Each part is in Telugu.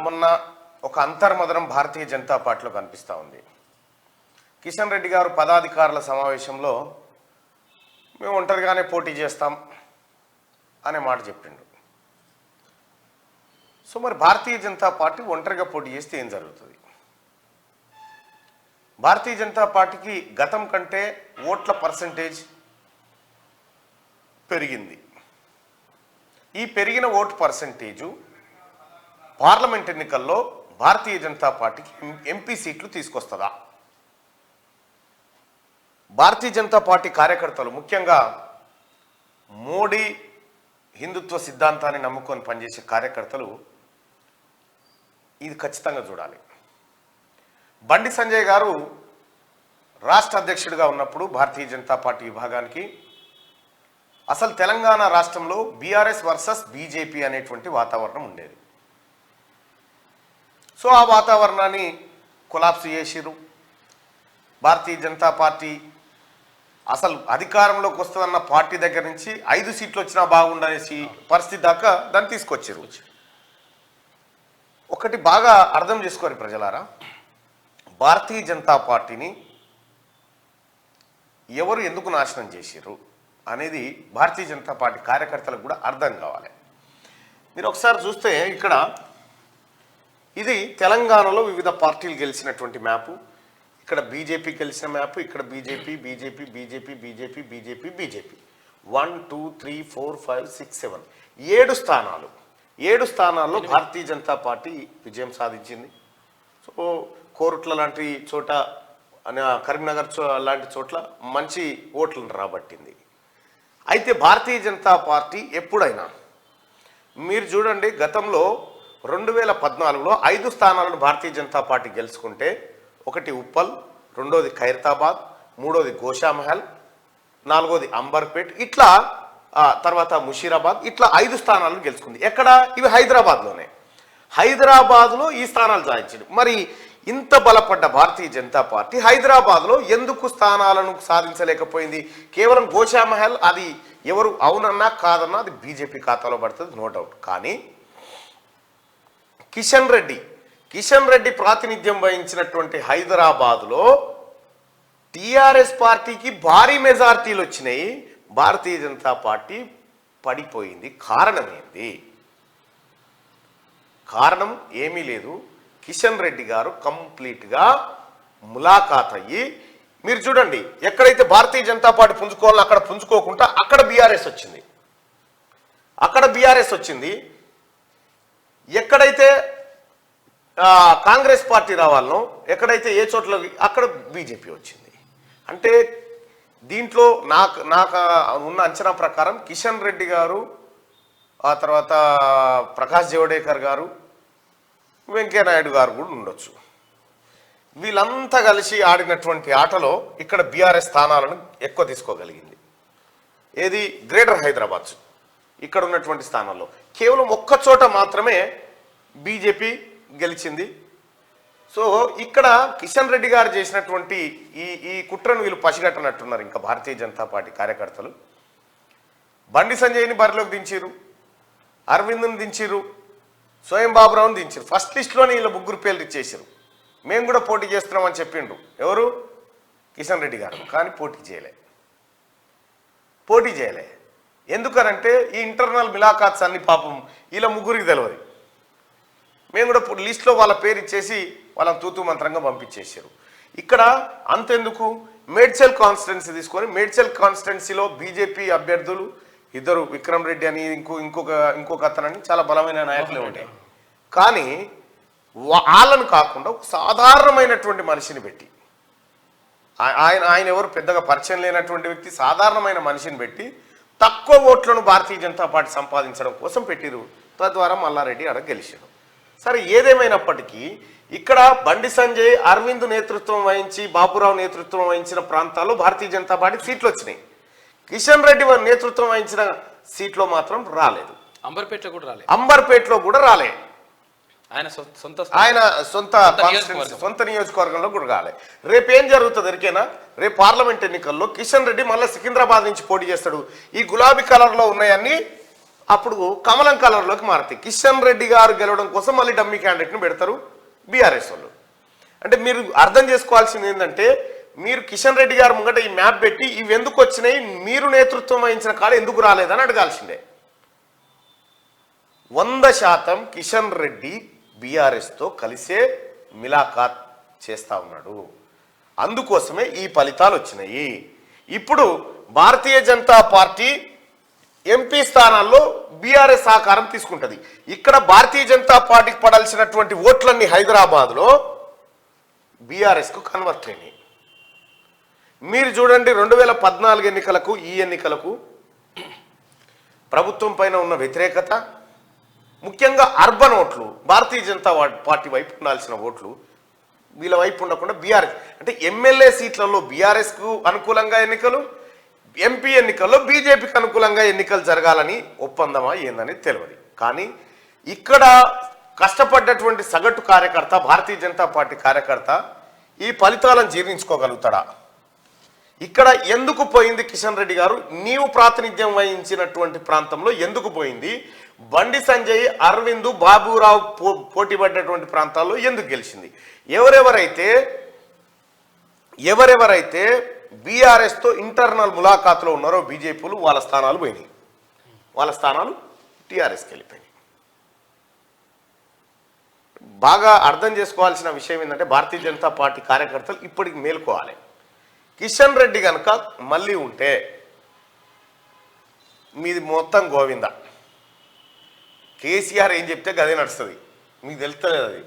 మొన్న ఒక అంతర్మదనం భారతీయ జనతా పార్టీలో కనిపిస్తూ ఉంది. కిషన్ రెడ్డి గారు పదాధికారుల సమావేశంలో మేము ఒంటరిగానే పోటీ చేస్తాం అనే మాట చెప్పిండు. సో మరి భారతీయ జనతా పార్టీ ఒంటరిగా పోటీ చేస్తే ఏం జరుగుతుంది? భారతీయ జనతా పార్టీకి గతం కంటే ఓట్ల పర్సంటేజ్ పెరిగింది. ఈ పెరిగిన ఓటు పర్సంటేజు పార్లమెంట్ ఎన్నికల్లో భారతీయ జనతా పార్టీకి ఎంపీ సీట్లు తీసుకొస్తుందా? భారతీయ జనతా పార్టీ కార్యకర్తలు, ముఖ్యంగా మోడీ హిందుత్వ సిద్ధాంతాన్ని నమ్ముకొని పనిచేసే కార్యకర్తలు ఇది ఖచ్చితంగా చూడాలి. బండి సంజయ్ గారు రాష్ట్ర అధ్యక్షుడిగా ఉన్నప్పుడు భారతీయ జనతా పార్టీ విభాగానికి అసలు తెలంగాణ రాష్ట్రంలో బీఆర్ఎస్ వర్సెస్ బీజేపీ అనేటువంటి వాతావరణం ఉండేది. సో ఆ వాతావరణాన్ని కొలాప్స్ చేసిరు. భారతీయ జనతా పార్టీ అసలు అధికారంలోకి వస్తుందన్న పార్టీ దగ్గర నుంచి 5 సీట్లు వచ్చినా బాగుండనేసి పరిస్థితి దాకా దాన్ని తీసుకొచ్చారు. ఒకటి బాగా అర్థం చేసుకోరు ప్రజలారా, భారతీయ జనతా పార్టీని ఎవరు ఎందుకు నాశనం చేసిర్రు అనేది భారతీయ జనతా పార్టీ కార్యకర్తలకు కూడా అర్థం కావాలి. మీరు ఒకసారి చూస్తే ఇక్కడ ఇది తెలంగాణలో వివిధ పార్టీలు గెలిచినటువంటి మ్యాపు. ఇక్కడ బీజేపీ గెలిచిన మ్యాప్, ఇక్కడ BJP BJP BJP BJP BJP BJP 1 2 3 4 5 6 7 7 స్థానాల్లో భారతీయ జనతా పార్టీ విజయం సాధించింది. సో కోరుట్ల లాంటి చోట, కరీంనగర్ లాంటి చోట్ల మంచి ఓట్లను రాబట్టింది. అయితే భారతీయ జనతా పార్టీ ఎప్పుడైనా మీరు చూడండి, గతంలో 2014లో 5 స్థానాలను భారతీయ జనతా పార్టీ గెలుచుకుంటే, ఒకటి ఉప్పల్, రెండోది ఖైరతాబాద్, మూడోది గోషామహల్, నాలుగోది అంబర్పేట్, ఇట్లా తర్వాత ముషీరాబాద్, ఇట్లా 5 స్థానాలను గెలుచుకుంది. ఎక్కడ? ఇవి హైదరాబాద్లోనే. హైదరాబాద్లో ఈ స్థానాలు సాధించింది. మరి ఇంత బలపడ్డ భారతీయ జనతా పార్టీ హైదరాబాద్లో ఎందుకు స్థానాలను సాధించలేకపోయింది? కేవలం గోషామహల్, అది ఎవరు అవునన్నా కాదన్నా అది బీజేపీ ఖాతాలో పడుతుంది, నో డౌట్. కానీ కిషన్ రెడ్డి ప్రాతినిధ్యం వహించినటువంటి హైదరాబాద్లో టీఆర్ఎస్ పార్టీకి భారీ మెజార్టీలు వచ్చినాయి. భారతీయ జనతా పార్టీ పడిపోయింది. కారణం ఏంది? కారణం ఏమీ లేదు. కిషన్ రెడ్డి గారు కంప్లీట్గా ములాఖాత్ అయ్యి, మీరు చూడండి, ఎక్కడైతే భారతీయ జనతా పార్టీ పుంజుకోవాలో అక్కడ పుంజుకోకుండా అక్కడ బీఆర్ఎస్ వచ్చింది. ఎక్కడైతే కాంగ్రెస్ పార్టీ రావాలనో, ఎక్కడైతే ఏ చోట్ల అక్కడ బీజేపీ వచ్చింది. అంటే దీంట్లో నాకు ఉన్న అంచనా ప్రకారం కిషన్ రెడ్డి గారు, ఆ తర్వాత ప్రకాష్ జవడేకర్ గారు, వెంకయ్యనాయుడు గారు కూడా ఉండొచ్చు. వీళ్ళంతా కలిసి ఆడినటువంటి ఆటలో ఇక్కడ బీఆర్ఎస్ స్థానాలను ఎక్కువ తీసుకోగలిగింది. ఏది? గ్రేటర్ హైదరాబాద్. ఇక్కడ ఉన్నటువంటి స్థానాల్లో కేవలం ఒక్క చోట మాత్రమే బీజేపీ గెలిచింది. సో ఇక్కడ కిషన్ రెడ్డి గారు చేసినటువంటి ఈ కుట్రను వీళ్ళు పసిగట్టనట్టున్నారు. ఇంకా భారతీయ జనతా పార్టీ కార్యకర్తలు బండి సంజయ్ని బరిలోకి దించారు, అరవింద్ని దించారు, స్వయం బాబురావుని దించారు. ఫస్ట్ లిస్టులోనే వీళ్ళ 3 పేర్లు ఇచ్చేసారు. మేము కూడా పోటీ చేస్తున్నామని చెప్పిండు ఎవరు? కిషన్ రెడ్డి గారు. కానీ పోటీ చేయలే. ఎందుకనంటే ఈ ఇంటర్నల్ మిలాఖాత్స్ అన్ని పాపం వీళ్ళ 3కి తెలియదు. మేము కూడా లిస్టులో వాళ్ళ పేరు ఇచ్చేసి వాళ్ళని తూతూ మంత్రంగా పంపించేసారు. ఇక్కడ అంతెందుకు, మేడ్చల్ కాన్స్టిట్యున్సీ తీసుకొని, మేడ్చల్ కాన్స్టిట్యున్సీలో బీజేపీ అభ్యర్థులు ఇద్దరు, విక్రమ్ రెడ్డి అని ఇంకొక అతనని చాలా బలమైన నాయకులే ఉంటాయి. కానీ వాళ్ళను కాకుండా ఒక సాధారణమైనటువంటి మనిషిని పెట్టి, ఆయన ఎవరు పెద్దగా పరిచయం లేనటువంటి వ్యక్తి, సాధారణమైన మనిషిని పెట్టి తక్కువ ఓట్లను భారతీయ జనతా పార్టీ సంపాదించడం కోసం పెట్టిరు. తద్వారా మల్లారెడ్డి ఆడ గెలిచాడు. సరే, ఏదేమైనప్పటికీ ఇక్కడ బండి సంజయ్, అరవింద్ నేతృత్వం వహించి, బాబురావు నేతృత్వం వహించిన ప్రాంతాల్లో భారతీయ జనతా పార్టీ సీట్లు వచ్చినాయి. కిషన్ రెడ్డి నేతృత్వం వహించిన సీట్లో మాత్రం రాలేదు. అంబర్పేటలో కూడా రాలే. ఆయన సొంత నియోజకవర్గంలో కూడా రాలే. రేపు ఏం జరుగుతుంది ఎరికేనా? రేపు పార్లమెంట్ ఎన్నికల్లో కిషన్ రెడ్డి మళ్ళీ సికింద్రాబాద్ నుంచి పోటీ చేస్తాడు. ఈ గులాబీ కలర్లో ఉన్నాయన్నీ అప్పుడు కమలం కలర్లోకి మారుతాయి. కిషన్ రెడ్డి గారు గెలవడం కోసం మళ్ళీ డమ్మీ క్యాండిడేట్ను పెడతారు బీఆర్ఎస్ వాళ్ళు. అంటే మీరు అర్థం చేసుకోవాల్సింది ఏంటంటే, మీరు కిషన్ రెడ్డి గారు ముంగట ఈ మ్యాప్ పెట్టి ఇవి ఎందుకు వచ్చినాయి, మీరు నేతృత్వం వహించిన కాడ ఎందుకు రాలేదని అడగాల్సిందే. 100% కిషన్ రెడ్డి బీఆర్ఎస్తో కలిసే మిలాఖాత్ చేస్తా ఉన్నాడు. అందుకోసమే ఈ ఫలితాలు వచ్చినాయి. ఇప్పుడు భారతీయ జనతా పార్టీ ఎంపీ స్థానాల్లో బీఆర్ఎస్ సహకారం తీసుకుంటుంది. ఇక్కడ భారతీయ జనతా పార్టీకి పడాల్సినటువంటి ఓట్లన్నీ హైదరాబాద్లో బీఆర్ఎస్కు కన్వర్ట్ అయినాయి. మీరు చూడండి, 2014 ఎన్నికలకు ఈ ఎన్నికలకు ప్రభుత్వం పైన ఉన్న వ్యతిరేకత, ముఖ్యంగా అర్బన్ ఓట్లు, భారతీయ జనతా పార్టీ వైపు ఉండాల్సిన ఓట్లు వీళ్ళ వైపు ఉండకుండా బీఆర్ఎస్, అంటే ఎమ్మెల్యే సీట్లలో బీఆర్ఎస్కు అనుకూలంగా ఎన్నికలు, ఎంపీ ఎన్నికల్లో బీజేపీకి అనుకూలంగా ఎన్నికలు జరగాలని ఒప్పందమా ఏందని తెలియదు. కానీ ఇక్కడ కష్టపడ్డటువంటి సగటు కార్యకర్త, భారతీయ జనతా పార్టీ కార్యకర్త ఈ ఫలితాలను జీర్ణించుకోగలుగుతాడా? ఇక్కడ ఎందుకు పోయింది కిషన్ రెడ్డి గారు? నీవు ప్రాతినిధ్యం వహించినటువంటి ప్రాంతంలో ఎందుకు పోయింది? బండి సంజయ్, అరవింద్, బాబురావు పోటీ పడ్డటువంటి ప్రాంతాల్లో ఎందుకు గెలిచింది? ఎవరెవరైతే బీఆర్ఎస్తో ఇంటర్నల్ ములాఖాతులో ఉన్నారో బీజేపీలు, వాళ్ళ స్థానాలు పోయినాయి, వాళ్ళ స్థానాలు టీఆర్ఎస్కి వెళ్ళిపోయినాయి. బాగా అర్థం చేసుకోవాల్సిన విషయం ఏంటంటే, భారతీయ జనతా పార్టీ కార్యకర్తలు ఇప్పటికి మేల్కోవాలి. కిషన్ రెడ్డి కనుక మళ్ళీ ఉంటే మీది మొత్తం గోవింద. కేసీఆర్ ఏం చెప్తే గదే నడుస్తుంది, మీకు తెలుస్తలేదు అది.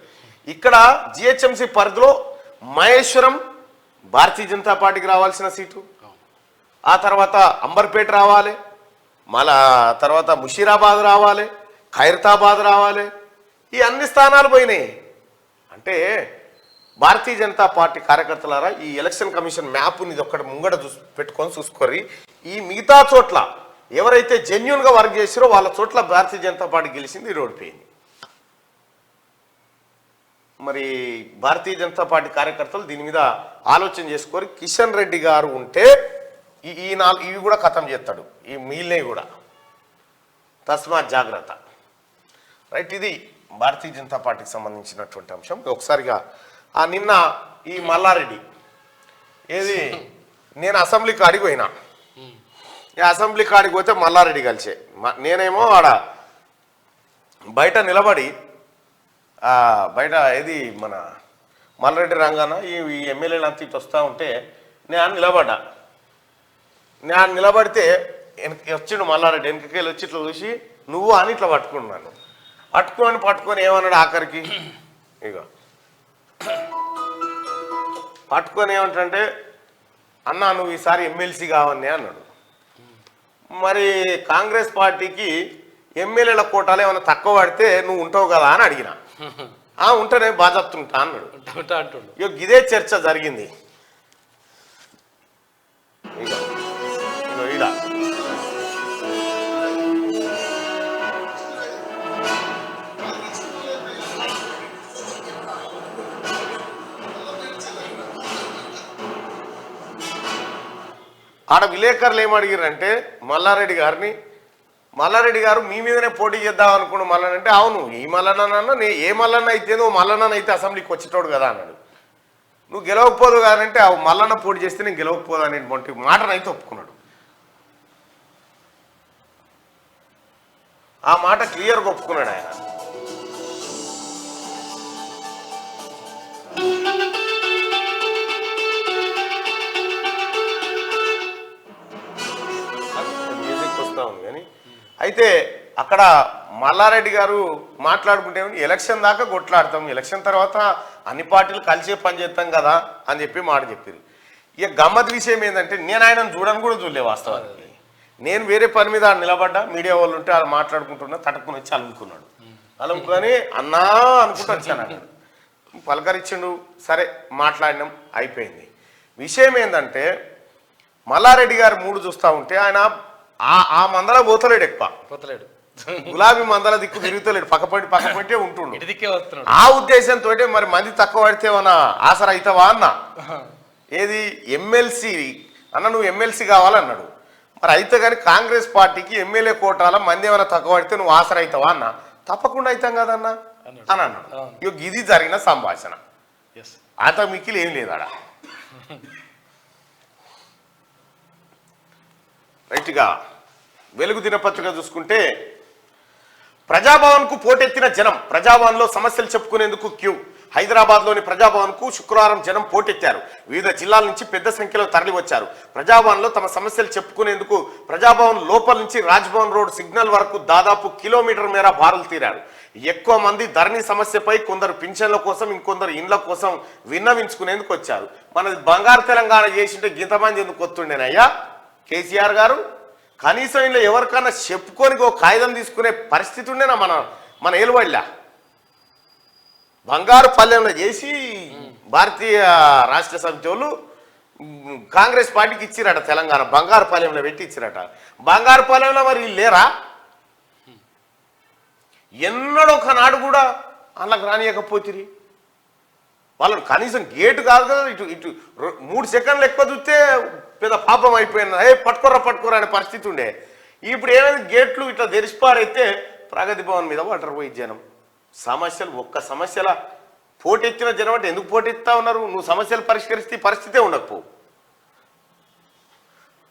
ఇక్కడ జిహెచ్ఎంసీ పరిధిలో మహేశ్వరం భారతీయ జనతా పార్టీకి రావాల్సిన సీటు, ఆ తర్వాత అంబర్పేట రావాలి, మళ్ళా తర్వాత ముషీరాబాద్ రావాలి, ఖైరతాబాద్ రావాలి. ఈ అన్ని స్థానాలు పోయినాయి. అంటే భారతీయ జనతా పార్టీ కార్యకర్తలారా, ఈ ఎలక్షన్ కమిషన్ మ్యాప్ని ఇది ఒక్కటి ముంగట పెట్టుకొని చూసుకోర్రి. ఈ మిగతా చోట్ల ఎవరైతే జెన్యున్గా వర్క్ చేసారో వాళ్ళ చోట్ల భారతీయ జనతా పార్టీ గెలిచింది, ఓడిపోయింది. మరి భారతీయ జనతా పార్టీ కార్యకర్తలు దీని మీద ఆలోచన చేసుకోరు. కిషన్ రెడ్డి గారు ఉంటే ఇవి కూడా ఖతం చేస్తాడు, ఈ మిగిలినవి కూడా. తస్మాత్ జాగ్రత్త. రైట్, ఇది భారతీయ జనతా పార్టీకి సంబంధించినటువంటి అంశం. ఒకసారిగా నిన్న ఈ మల్లారెడ్డి ఏది, నేను అసెంబ్లీ కాడికి పోయినా, ఈ అసెంబ్లీ కాడికి పోతే మల్లారెడ్డి కలిసే, నేనేమో ఆడ బయట నిలబడి బయట ఏది మన మల్లారెడ్డి రంగాన ఈ ఎమ్మెల్యేలు అంతా ఇటు వస్తూ ఉంటే నేను నిలబడ్డా. నేను నిలబడితే వచ్చిండు మల్లారెడ్డి, వెనకకెళ్ళి వచ్చి ఇట్లా చూసి నువ్వు అని ఇట్లా పట్టుకున్నాను. పట్టుకొని ఏమన్నాడు ఆఖరికి, ఇక పట్టుకొని ఏమంటే, అన్నా నువ్వు ఈసారి ఎమ్మెల్సీ కావని అన్నాడు. మరి కాంగ్రెస్ పార్టీకి ఎమ్మెల్యేల కోటాలు ఏమైనా తక్కువ పడితే నువ్వు ఉంటావు కదా అని అడిగిన. ఉంటేనే బాధతుంటా అన్నాడు. ఇక ఇదే చర్చ జరిగింది. ఈడ ఆడ విలేకరులు ఏమడిగారంటే మల్లారెడ్డి గారు మీ మీదనే పోటీ చేద్దాం అనుకున్నాను మల్లన్న అంటే, అవును ఈ మల్లన్న ఏ మల్లన్న అయితే నువ్వు మల్లన్న అయితే అసెంబ్లీకి వచ్చేటోడు కదా అన్నాడు. నువ్వు గెలవకపోదు కాదంటే మల్లన్న పోటీ చేస్తే నేను గెలవకపోదు అనేటువంటి మాటనైతే ఒప్పుకున్నాడు. ఆ మాట క్లియర్గా ఒప్పుకున్నాడు ఆయన. కానీ అయితే అక్కడ మల్లారెడ్డి గారు మాట్లాడుకుంటే ఎలక్షన్ దాకా కొట్లాడతాం, ఎలక్షన్ తర్వాత అన్ని పార్టీలు కలిసే పని చేస్తాం కదా అని చెప్పి మాట చెప్పారు. ఇక గమ్మత్ విషయం ఏంటంటే, నేను ఆయనను చూడని కూడా చూడలే వాస్తవానికి. నేను వేరే పని మీద నిలబడ్డా, మీడియా వాళ్ళు ఉంటే వాళ్ళు మాట్లాడుకుంటున్నా, తట్టుకుని వచ్చి అలుముకున్నాడు. అలుముకొని అన్నా అనుకుంటూ వచ్చాను. అన్నాడు, పలకరించిండు, సరే మాట్లాడినాం, అయిపోయింది. విషయం ఏంటంటే, మల్లారెడ్డి గారు మూడు చూస్తూ ఉంటే ఆయన ఆ మందల పోతలేడు, పోతలేడు, గులాబీ మందల దిక్కు తిరుగుతలేడు, పక్కపట్టే ఉంటుండు. ఆ ఉద్దేశంతో మరి మంది తక్కువ పడితే ఏమన్నా ఆసరా అవుతావా అన్న. ఏది ఎమ్మెల్సీ అన్న, నువ్వు ఎమ్మెల్సీ కావాలన్నాడు. మరి అయితే కానీ కాంగ్రెస్ పార్టీకి ఎమ్మెల్యే కోటాల మంది ఏమైనా తక్కువ పడితే నువ్వు ఆసరైతావా అన్న? తప్పకుండా అవుతాం కదన్నా అని అన్నాడు. ఇది జరిగిన సంభాషణ. అంత మిక్కిలి ఏం లేదాడ. రైట్గా వెలుగు దినపత్రిక చూసుకుంటే ప్రజాభవన్కు పోటెత్తిన జనం, ప్రజాభవన్లో సమస్యలు చెప్పుకునేందుకు క్యూ. హైదరాబాద్లోని ప్రజాభవన్కు శుక్రవారం జనం పోటెత్తారు. వివిధ జిల్లాల నుంచి పెద్ద సంఖ్యలో తరలి వచ్చారు. ప్రజాభవన్లో తమ సమస్యలు చెప్పుకునేందుకు ప్రజాభవన్ లోపల నుంచి రాజ్భవన్ రోడ్ సిగ్నల్ వరకు దాదాపు కిలోమీటర్ మేర బారులు తీరారు. ఎక్కువ మంది ధరణి సమస్యపై, కొందరు పింఛన్ల కోసం, ఇంకొందరు ఇండ్ల కోసం విన్నవించుకునేందుకు వచ్చారు. మనది బంగారు తెలంగాణ చేసింటే గింతమంది ఎందుకు వస్తుండేనయ్యా కేసీఆర్ గారు? కనీసం ఇలా ఎవరికన్నా చెప్పుకొని ఒక కాగితం తీసుకునే పరిస్థితి ఉండేనా మన ఏలుబడిలా? బంగారు పల్లెంలో చేసి భారతీయ రాష్ట్ర సమితి వాళ్ళు కాంగ్రెస్ పార్టీకి ఇచ్చిరట. తెలంగాణ బంగారు పల్లెంలో పెట్టి ఇచ్చిరట. బంగారు పల్లెంలో మరి లేరా? ఎన్నడో ఒకనాడు కూడా అందులోకి రానియకపోతుంది. వాళ్ళని కనీసం గేటు కాదు కదా, ఇటు 3 సెకండ్లు ఎక్కువ చూస్తే పెద్ద పాపం అయిపోయినా పట్టుకోరా అనే పరిస్థితి ఉండే. ఇప్పుడు ఏమైనా గేట్లు ఇట్లా తెరిచిపారైతే ప్రగతి భవన్ మీద వాటర్ పోయి జనం సమస్యలు ఒక్క సమస్యల పోటెత్తిన జనం అంటే ఎందుకు పోటెత్తా ఉన్నారు? నువ్వు సమస్యలు పరిష్కరిస్తే పరిస్థితే ఉండకపో.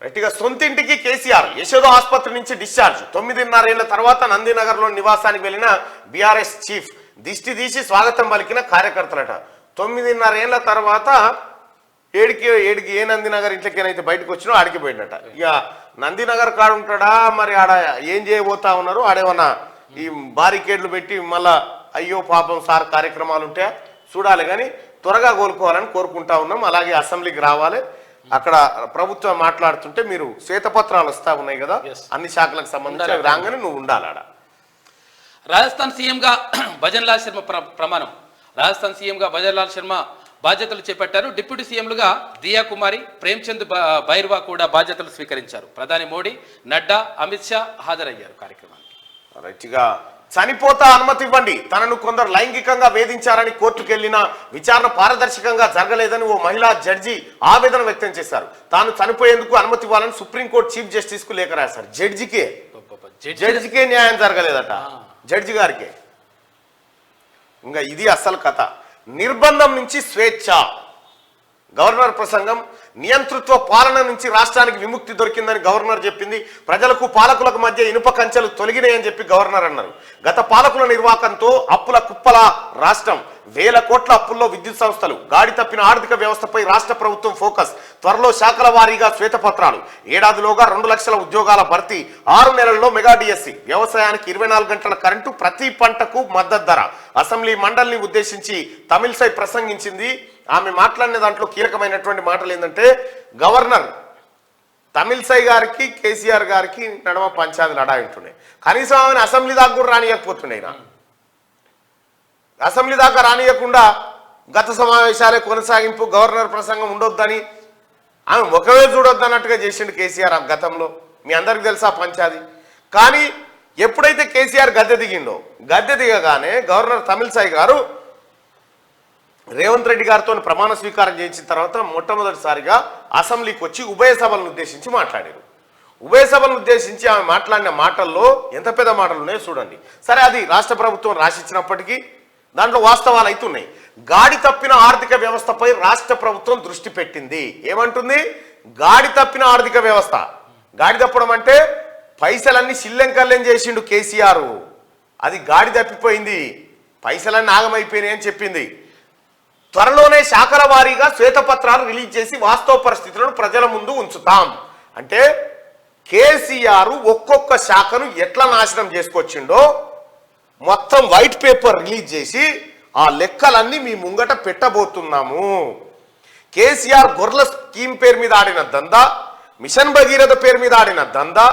రైట్గా సొంతింటికి కేసీఆర్ యశోద ఆసుపత్రి నుంచి డిశ్చార్జ్. 9.5 ఏళ్ల తర్వాత నందినగర్లో నివాసానికి వెళ్లిన బీఆర్ఎస్ చీఫ్ దిష్టి తీసి స్వాగతం పలికిన కార్యకర్తలట. 9.5 ఏళ్ల తర్వాత ఏడికి ఏ నందినగర్ ఇంట్లోకేనైతే బయటకు వచ్చినో ఆడికి పోయినట. ఇక నందినగర్ కాడ ఉంటాడా మరి? ఆడ ఏం చేయబోతా ఉన్నారు? ఆడేమన్నా ఈ బారికేడ్లు పెట్టి మళ్ళా అయ్యో పాపం సార్ కార్యక్రమాలు ఉంటే చూడాలి, కానీ త్వరగా కోలుకోవాలని కోరుకుంటా ఉన్నాం. అలాగే అసెంబ్లీకి రావాలి. అక్కడ ప్రభుత్వం మాట్లాడుతుంటే మీరు శ్వేతపత్రాలు వస్తా ఉన్నాయి కదా అన్ని శాఖలకు సంబంధించి, రాగానే నువ్వు ఉండాలి ఆడ. రాజస్థాన్ సీఎంగా భజన్లాల్ శర్మ ప్రమాణం. రాజస్థాన్ సీఎంగా భజన్లాల్ శర్మ బాధ్యతలు చేపట్టారు. డిప్యూటీ సీఎంలుగా దియా కుమారి, ప్రేమ్చంద్ బైర్వా కూడా బాధ్యతలు స్వీకరించారు. ప్రధాని మోడీ, నడ్డా, అమిత్ షా హాజరయ్యారు కార్యక్రమానికి. రైట్గా చనిపోతా అనుమతి ఇవ్వండి. తనను కొందరు లైంగికంగా వేధించారని కోర్టుకెళ్లిన విచారణ పారదర్శకంగా జరగలేదని ఓ మహిళా జడ్జి ఆవేదన వ్యక్తం చేశారు. తాను చనిపోయేందుకు అనుమతి ఇవ్వాలని సుప్రీంకోర్టు చీఫ్ జస్టిస్ కు లేఖ రాశారు. జడ్జికే న్యాయం జరగలేదట, జడ్జి గారికే. ఇంకా ఇది అసలు కథ. నిర్బంధం నుంచి స్వేచ్ఛ. గవర్నర్ ప్రసంగం. నియంతృత్వ పాలన నుంచి రాష్ట్రానికి విముక్తి దొరికిందని గవర్నర్ చెప్పింది. ప్రజలకు పాలకులకు మధ్య ఇనుప కంచెలు తొలగినాయని చెప్పి గవర్నర్ అన్నారు. గత పాలకుల నిర్వాకంతో అప్పుల కుప్పల రాష్ట్రం. 1000 కోట్ల అప్పుల్లో విద్యుత్ సంస్థలు. గాడి తప్పిన ఆర్థిక వ్యవస్థపై రాష్ట్ర ప్రభుత్వం ఫోకస్. త్వరలో శాఖల వారీగా శ్వేతపత్రాలు. ఏడాదిలోగా 2 లక్షల ఉద్యోగాల భర్తీ. 6 నెలల్లో మెగా డిఎస్సి. వ్యవసాయానికి 24 గంటల కరెంటు, ప్రతి పంటకు మద్దతు ధర. అసెంబ్లీ మండలిని ఉద్దేశించి తమిళసై ప్రసంగించింది. ఆమె మాట్లాడిన దాంట్లో కీలకమైనటువంటి మాటలు ఏంటంటే, గవర్నర్ తమిళసై గారికి కేసీఆర్ గారికి నడమ పంచాయతీ లడాయింటున్నాయి. కనీసం ఆమెను అసెంబ్లీ దాకా కూడా రానియకపోతుండే. అసెంబ్లీ దాకా రానియకుండా గత సమావేశాలే కొనసాగింపు, గవర్నర్ ప్రసంగం ఉండొద్దని, ఆమె ఒకవే చూడొద్దన్నట్టుగా చేసిండు కేసీఆర్ గతంలో. మీ అందరికి తెలుసా పంచాది. కానీ ఎప్పుడైతే కేసీఆర్ గద్దె దిగిండో, గద్దె దిగగానే గవర్నర్ తమిళసై గారు రేవంత్ రెడ్డి గారితో ప్రమాణ స్వీకారం చేయించిన తర్వాత మొట్టమొదటిసారిగా అసెంబ్లీకి వచ్చి ఉభయ సభలను ఉద్దేశించి మాట్లాడారు. ఉభయ సభలను ఉద్దేశించి ఆమె మాట్లాడిన మాటల్లో ఎంత పెద్ద మాటలు ఉన్నాయో చూడండి. సరే, అది రాష్ట్ర ప్రభుత్వం రాసిచ్చినప్పటికీ దాంట్లో వాస్తవాలు అవుతున్నాయి. గాడి తప్పిన ఆర్థిక వ్యవస్థపై రాష్ట్ర ప్రభుత్వం దృష్టి పెట్టింది. ఏమంటుంది? గాడి తప్పిన ఆర్థిక వ్యవస్థ. గాడి తప్పడం అంటే పైసలన్నీ సిల్లెంకల్లెం చేసిండు కేసీఆర్. అది గాడి తప్పిపోయింది, పైసలన్నీ ఆగమైపోయినాయి అని చెప్పింది. త్వరలోనే శాఖల వారీగా శ్వేతపత్రాలు రిలీజ్ చేసి వాస్తవ పరిస్థితులను ప్రజల ముందు ఉంచుతాం. అంటే కేసీఆర్ ఒక్కొక్క శాఖను ఎట్లా నాశనం చేసుకొచ్చిండో మొత్తం వైట్ పేపర్ రిలీజ్ చేసి ఆ లెక్కలన్నీ మీ ముంగట పెట్టబోతున్నాము. కేసీఆర్ గొర్రెల స్కీమ్ పేరు మీద ఆడిన దందా, మిషన్ భగీరథ పేరు మీద ఆడిన దందా,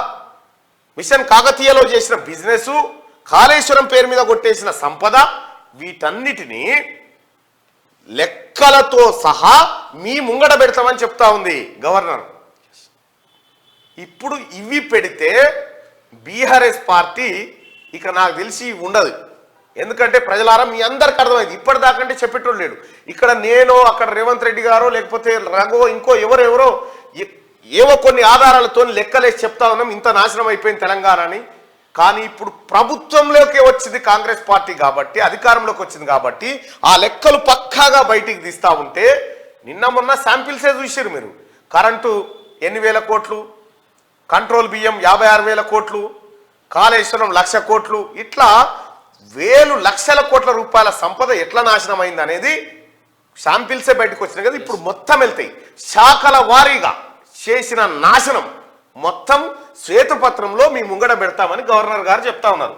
మిషన్ కాకతీయలో చేసిన బిజినెస్, కాళేశ్వరం పేరు మీద కొట్టేసిన సంపద, వీటన్నిటినీ లెక్కలతో సహా మీ ముంగట పెడతామని చెప్తా ఉంది గవర్నర్. ఇప్పుడు ఇవి పెడితే బీఆర్ఎస్ పార్టీ ఇక నాకు తెలిసి ఉండదు. ఎందుకంటే ప్రజలారా మీ అందరికి అర్థమైంది. ఇప్పటిదాకంటే చెప్పేటోళ్ళు లేడు. ఇక్కడ నేను, అక్కడ రేవంత్ రెడ్డి గారో, లేకపోతే రఘు, ఇంకో ఎవరెవరో ఏవో కొన్ని ఆధారాలతో లెక్కలేసి చెప్తా ఉన్నాం ఇంత నాశనం అయిపోయింది తెలంగాణ అని. కానీ ఇప్పుడు ప్రభుత్వంలోకి వచ్చింది కాంగ్రెస్ పార్టీ కాబట్టి, అధికారంలోకి వచ్చింది కాబట్టి ఆ లెక్కలు పక్కాగా బయటికి తీస్తూ ఉంటే, నిన్న మొన్న శాంపిల్సే చూసారు మీరు. కరెంటు 8,000 కోట్లు, కంట్రోల్ బియ్యం 56,000 కోట్లు, కాళేశ్వరం 1,00,000 కోట్లు, ఇట్లా వేలు లక్షల కోట్ల రూపాయల సంపద ఎట్లా నాశనం అయింది అనేది శాంపిల్సే బయటకు వచ్చినాయి కదా. ఇప్పుడు మొత్తం వెళ్తాయి. శాఖల వారీగా చేసిన నాశనం మొత్తం శ్వేతపత్రంలో మీ ముంగడ పెడతామని గవర్నర్ గారు చెప్తా ఉన్నారు.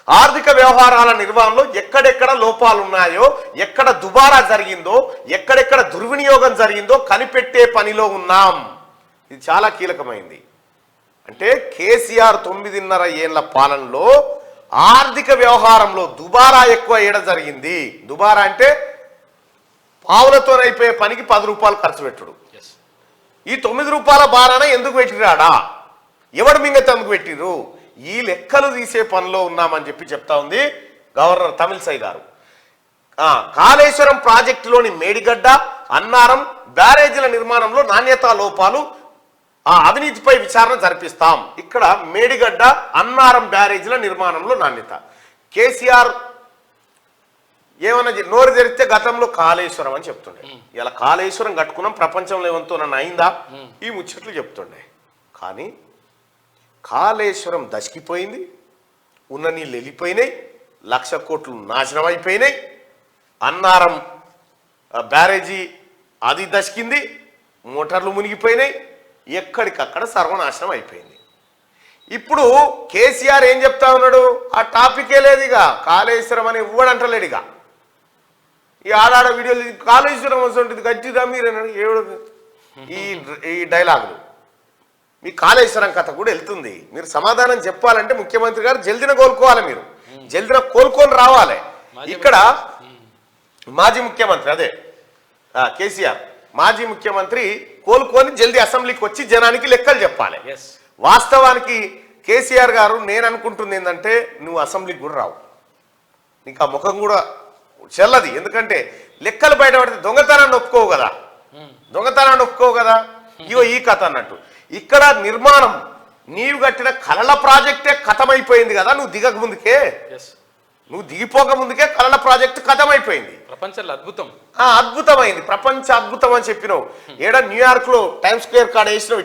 ఆర్థిక వ్యవహారాల నిర్వహణలో ఎక్కడెక్కడ లోపాలు ఉన్నాయో, ఎక్కడ దుబారా జరిగిందో, ఎక్కడెక్కడ దుర్వినియోగం జరిగిందో కనిపెట్టే పనిలో ఉన్నాం. ఇది చాలా కీలకమైంది. అంటే కేసీఆర్ 9.5 ఏళ్ల పాలనలో ఆర్థిక వ్యవహారంలో దుబారా ఎక్కువ ఏడ జరిగింది. దుబారా అంటే పావులతోనైపోయే పనికి 10 రూపాయలు ఖర్చు పెట్టుడు. ఈ 9 రూపాయల బారాన ఎందుకు పెట్టిరాడా, ఎవడు మింగ తమకు పెట్టిరు, ఈ లెక్కలు తీసే పనిలో ఉన్నామని చెప్పి చెప్తా ఉంది గవర్నర్ తమిళసై గారు. కాళేశ్వరం ప్రాజెక్టులోని మేడిగడ్డ, అన్నారం బ్యారేజీల నిర్మాణంలో నాణ్యతా లోపాలు, అవినీతిపై విచారణ జరిపిస్తాం. ఇక్కడ మేడిగడ్డ, అన్నారం బ్యారేజీల నిర్మాణంలో నాణ్యత. కేసీఆర్ ఏమన్నా నోరు తెరిస్తే గతంలో కాళేశ్వరం అని చెప్తుండే. ఇలా కాళేశ్వరం కట్టుకున్నాం, ప్రపంచంలో ఏమంతో నన్ను అయిందా, ఈ ముచ్చట్లు చెప్తుండే. కానీ కాళేశ్వరం దశకిపోయింది, ఉన్న నీళ్ళు వెళ్ళిపోయినాయి, 1,00,000 కోట్లు నాశనం అయిపోయినాయి. అన్నారం బ్యారేజీ అది దశకింది, మోటార్లు మునిగిపోయినాయి, ఎక్కడికక్కడ సర్వనాశనం అయిపోయింది. ఇప్పుడు కేసీఆర్ ఏం చెప్తా ఉన్నాడు, ఆ టాపికే లేదు ఇక, కాళేశ్వరం అని ఇవ్వడంటలేడు. ఇక ఈ ఆడాడ వీడియోలు కాళేశ్వరం వస్తుంటుంది గట్టిదా మీరు ఈ డైలాగులు. మీ కాళేశ్వరం కథ కూడా వెళ్తుంది. మీరు సమాధానం చెప్పాలంటే ముఖ్యమంత్రి గారు జల్దిన కోలుకోవాలి, మీరు జల్దిన కోలుకొని రావాలి. ఇక్కడ మాజీ ముఖ్యమంత్రి అదే కేసీఆర్ మాజీ ముఖ్యమంత్రి కోలుకొని జల్దీ అసెంబ్లీకి వచ్చి జనానికి లెక్కలు చెప్పాలి. వాస్తవానికి కేసీఆర్ గారు నేను అనుకుంటుంది ఏంటంటే, నువ్వు అసెంబ్లీకి కూడా రావు, నీకు ఆ ముఖం కూడా చెల్లది. ఎందుకంటే లెక్కలు బయటపడితే దొంగతనాన్ని ఒప్పుకోవు కదా, దొంగతనాన్ని ఒప్పుకోవు కదా. ఇగో ఈ కథ అన్నట్టు ఇక్కడ నిర్మాణం నీవు కట్టిన కలల ప్రాజెక్టే కథమైపోయింది కదా. నువ్వు దిగక ముందుకే, నువ్వు దిగిపోక ముందుకే కలల ప్రాజెక్టు కథమైపోయింది. ప్రపంచంలో అద్భుతం, అద్భుతమైంది, ప్రపంచ అద్భుతం అని చెప్పినావు. ఏడా న్యూయార్క్ లో టైమ్ స్క్వేర్ కాడ వేసినావు,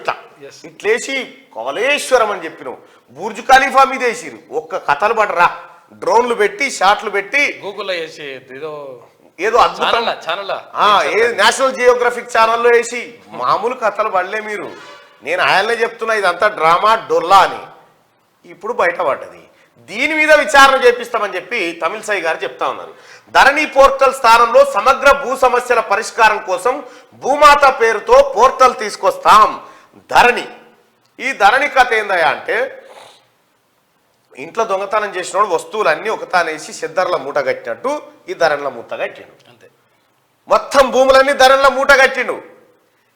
ఇట్లేసి కాళేశ్వరం అని చెప్పినావు. బుర్జ్ ఖలీఫా మీద వేసిరు, ఒక్క కథలు పడరా, డ్రోన్లు పెట్టి షాట్లు పెట్టి గూగుల్లో వేసి ఏదో అద్భుతం, నేషనల్ జియోగ్రఫిక్ ఛానల్లో వేసి మామూలు కథలు పడలే మీరు. నేను ఆయననే చెప్తున్నా ఇదంతా డ్రామా డొల్లా అని. ఇప్పుడు బయటపడ్డది. దీని మీద విచారణ చేపిస్తామని చెప్పి తమిళసై గారు చెప్తా ఉన్నారు. ధరణి పోర్టల్ స్థానంలో సమగ్ర భూ సమస్యల పరిష్కారం కోసం భూమాత పేరుతో పోర్టల్ తీసుకొస్తాం. ధరణి, ఈ ధరణి కథ ఏందయ్యా అంటే, ఇంట్లో దొంగతనం చేసినోడు వస్తువులన్నీ ఒకతానేసి సిద్ధర్ల మూట కట్టినట్టు ఈ ధరణిల మూట కట్టిండు. అంతే, మొత్తం భూములన్నీ ధరణిల మూట కట్టిండు.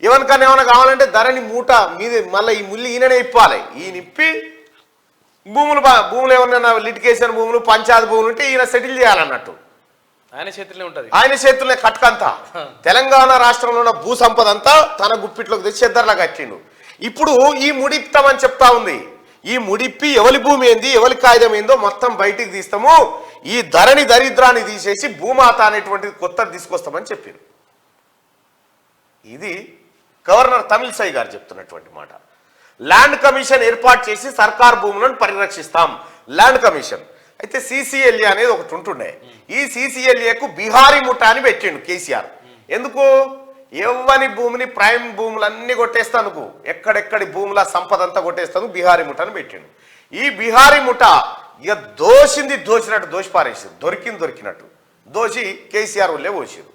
ఎవరికన్నా ఏమైనా కావాలంటే ధరణి మూట మీద మళ్ళీ ఈ ముల్లి ఈయననే ఇప్పాలి. ఈయన ఇప్పి భూములు ఏమన్నా లిటికేషన్ భూములు, పంచాయతీ భూములు ఉంటే ఈయన సెటిల్ చేయాలన్నట్టు. ఆయన చేతుల్లో ఉంటుంది, ఆయన చేతుల్లో కట్కంతా. తెలంగాణ రాష్ట్రంలో ఉన్న భూ సంపద అంతా తన గుప్పిట్లోకి తెచ్చి సిద్ధర్లా కట్టిండు. ఇప్పుడు ఈ ముడిప్తామని చెప్తా ఉంది. ఈ ముడిప్పి ఎవరి భూమి ఏంది, ఎవరి కాగితం ఏందో మొత్తం బయటికి తీస్తాము, ఈ ధరణి దరిద్రాన్ని తీసేసి భూమాత అనేటువంటిది కొత్తది తీసుకొస్తామని చెప్పారు. ఇది గవర్నర్ తమిళసై గారు చెప్తున్నటువంటి మాట. ల్యాండ్ కమిషన్ ఏర్పాటు చేసి సర్కార్ భూములను పరిరక్షిస్తాం. ల్యాండ్ కమిషన్ అయితే సిసిఎల్ఏ అనేది ఒకటి ఉంటుండే. ఈ సిసిఎల్ఏకు బిహారీ ముఠా అని పెట్టిండు కేసీఆర్. ఎందుకు, ఎవ్వని భూమిని ప్రైమ్ భూములన్నీ కొట్టేస్తాను, ఎక్కడెక్కడి భూముల సంపద అంతా కొట్టేస్తాను, బిహారీ ముఠాని పెట్టిండు. ఈ బిహారీ ముఠా ఇక దోచినట్టు దోషి పారేసారు, దొరికినట్టు దోషి కేసీఆర్ వాళ్ళే పోసారు.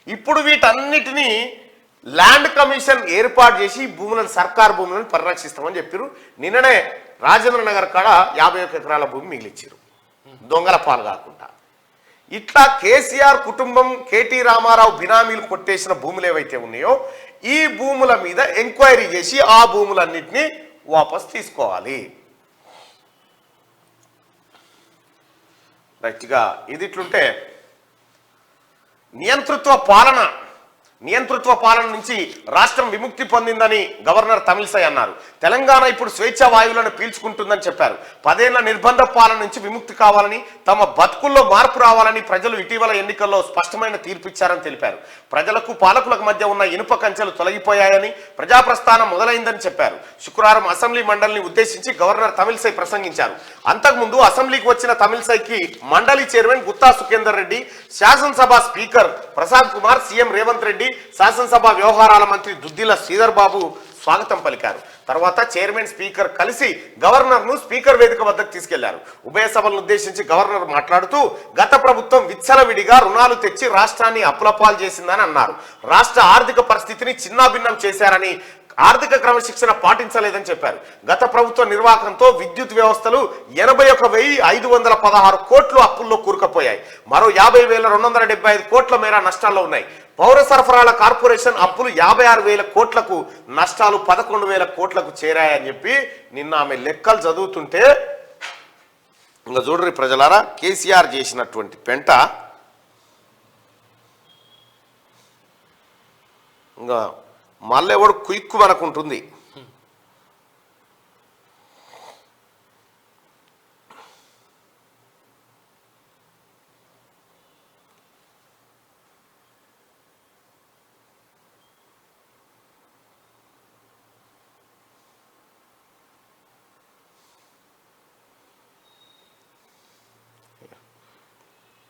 ఇప్పుడు వీటన్నిటినీ ల్యాండ్ కమిషన్ ఏర్పాటు చేసి భూములను సర్కార్ భూములను పరిరక్షిస్తామని చెప్పారు. నిన్ననే రాజేంద్ర నగర్ కాడ 51 ఎకరాల భూమి మిగిలిచ్చారు, దొంగల పాలు కాకుండా. ఇట్లా కేసీఆర్ కుటుంబం, కేటీ రామారావు బినామీలు కొట్టేసిన భూములు ఏవైతే ఉన్నాయో ఈ భూముల మీద ఎంక్వైరీ చేసి ఆ భూములన్నింటినీ వాపస్ తీసుకోవాలి. రైట్గా ఇది ఇట్లుంటే నియంతృత్వ పాలన నియంతృత్వ పాలన నుంచి రాష్ట్రం విముక్తి పొందిందని గవర్నర్ తమిళిసై అన్నారు. తెలంగాణ ఇప్పుడు స్వేచ్ఛా వాయువులను పీల్చుకుంటుందని చెప్పారు. 10 ఏళ్ల నిర్బంధ పాలన నుంచి విముక్తి కావాలని, తమ బతుకుల్లో మార్పు రావాలని ప్రజలు ఇటీవల ఎన్నికల్లో స్పష్టమైన తీర్పిచ్చారని తెలిపారు. ప్రజలకు పాలకులకు మధ్య ఉన్న ఇనుప కంచెలు తొలగిపోయాయని, ప్రజాప్రస్థానం మొదలైందని చెప్పారు. శుక్రవారం అసెంబ్లీ మండలిని ఉద్దేశించి గవర్నర్ తమిళిసై ప్రసంగించారు. అంతకుముందు అసెంబ్లీకి వచ్చిన తమిళిసైకి మండలి చైర్మన్ గుత్తా సుఖేందర్ రెడ్డి, శాసనసభ స్పీకర్ ప్రసాద్ కుమార్, సీఎం రేవంత్ రెడ్డి, శాసనసభ వ్యవహారాల మంత్రి దుద్దిల శ్రీధర్ బాబు స్వాగతం పలికారు. తర్వాత చైర్మన్, స్పీకర్ కలిసి గవర్నర్ ను స్పీకర్ వేదిక వద్దకు తీసుకెళ్లారు. ఉభయ సభలను ఉద్దేశించి గవర్నర్ మాట్లాడుతూ గత ప్రభుత్వం విచ్చలవిడిగా రుణాలు తెచ్చి రాష్ట్రాన్ని అప్పులపాలు చేసిందని అన్నారు. రాష్ట్ర ఆర్థిక పరిస్థితిని చిన్నాభిన్నం చేశారని, ఆర్థిక క్రమశిక్షణ పాటించలేదని చెప్పారు. గత ప్రభుత్వ నిర్వాహకంతో విద్యుత్ వ్యవస్థలు 81,516 కోట్లు అప్పుల్లో కూరుకుపోయాయి. మరో 50,275 కోట్ల మేర నష్టాల్లో ఉన్నాయి. పౌర సరఫరాల కార్పొరేషన్ అప్పులు 56,000 కోట్లకు, నష్టాలు 11,000 కోట్లకు చేరాయని చెప్పి నిన్న ఆమె లెక్కలు చదువుతుంటే ఇంకా చూడరి ప్రజలారా, కేసీఆర్ చేసినటువంటి పెంట ఇంకా మళ్ళీ ఎవడు కుయిక్కు మనకుంటుంది.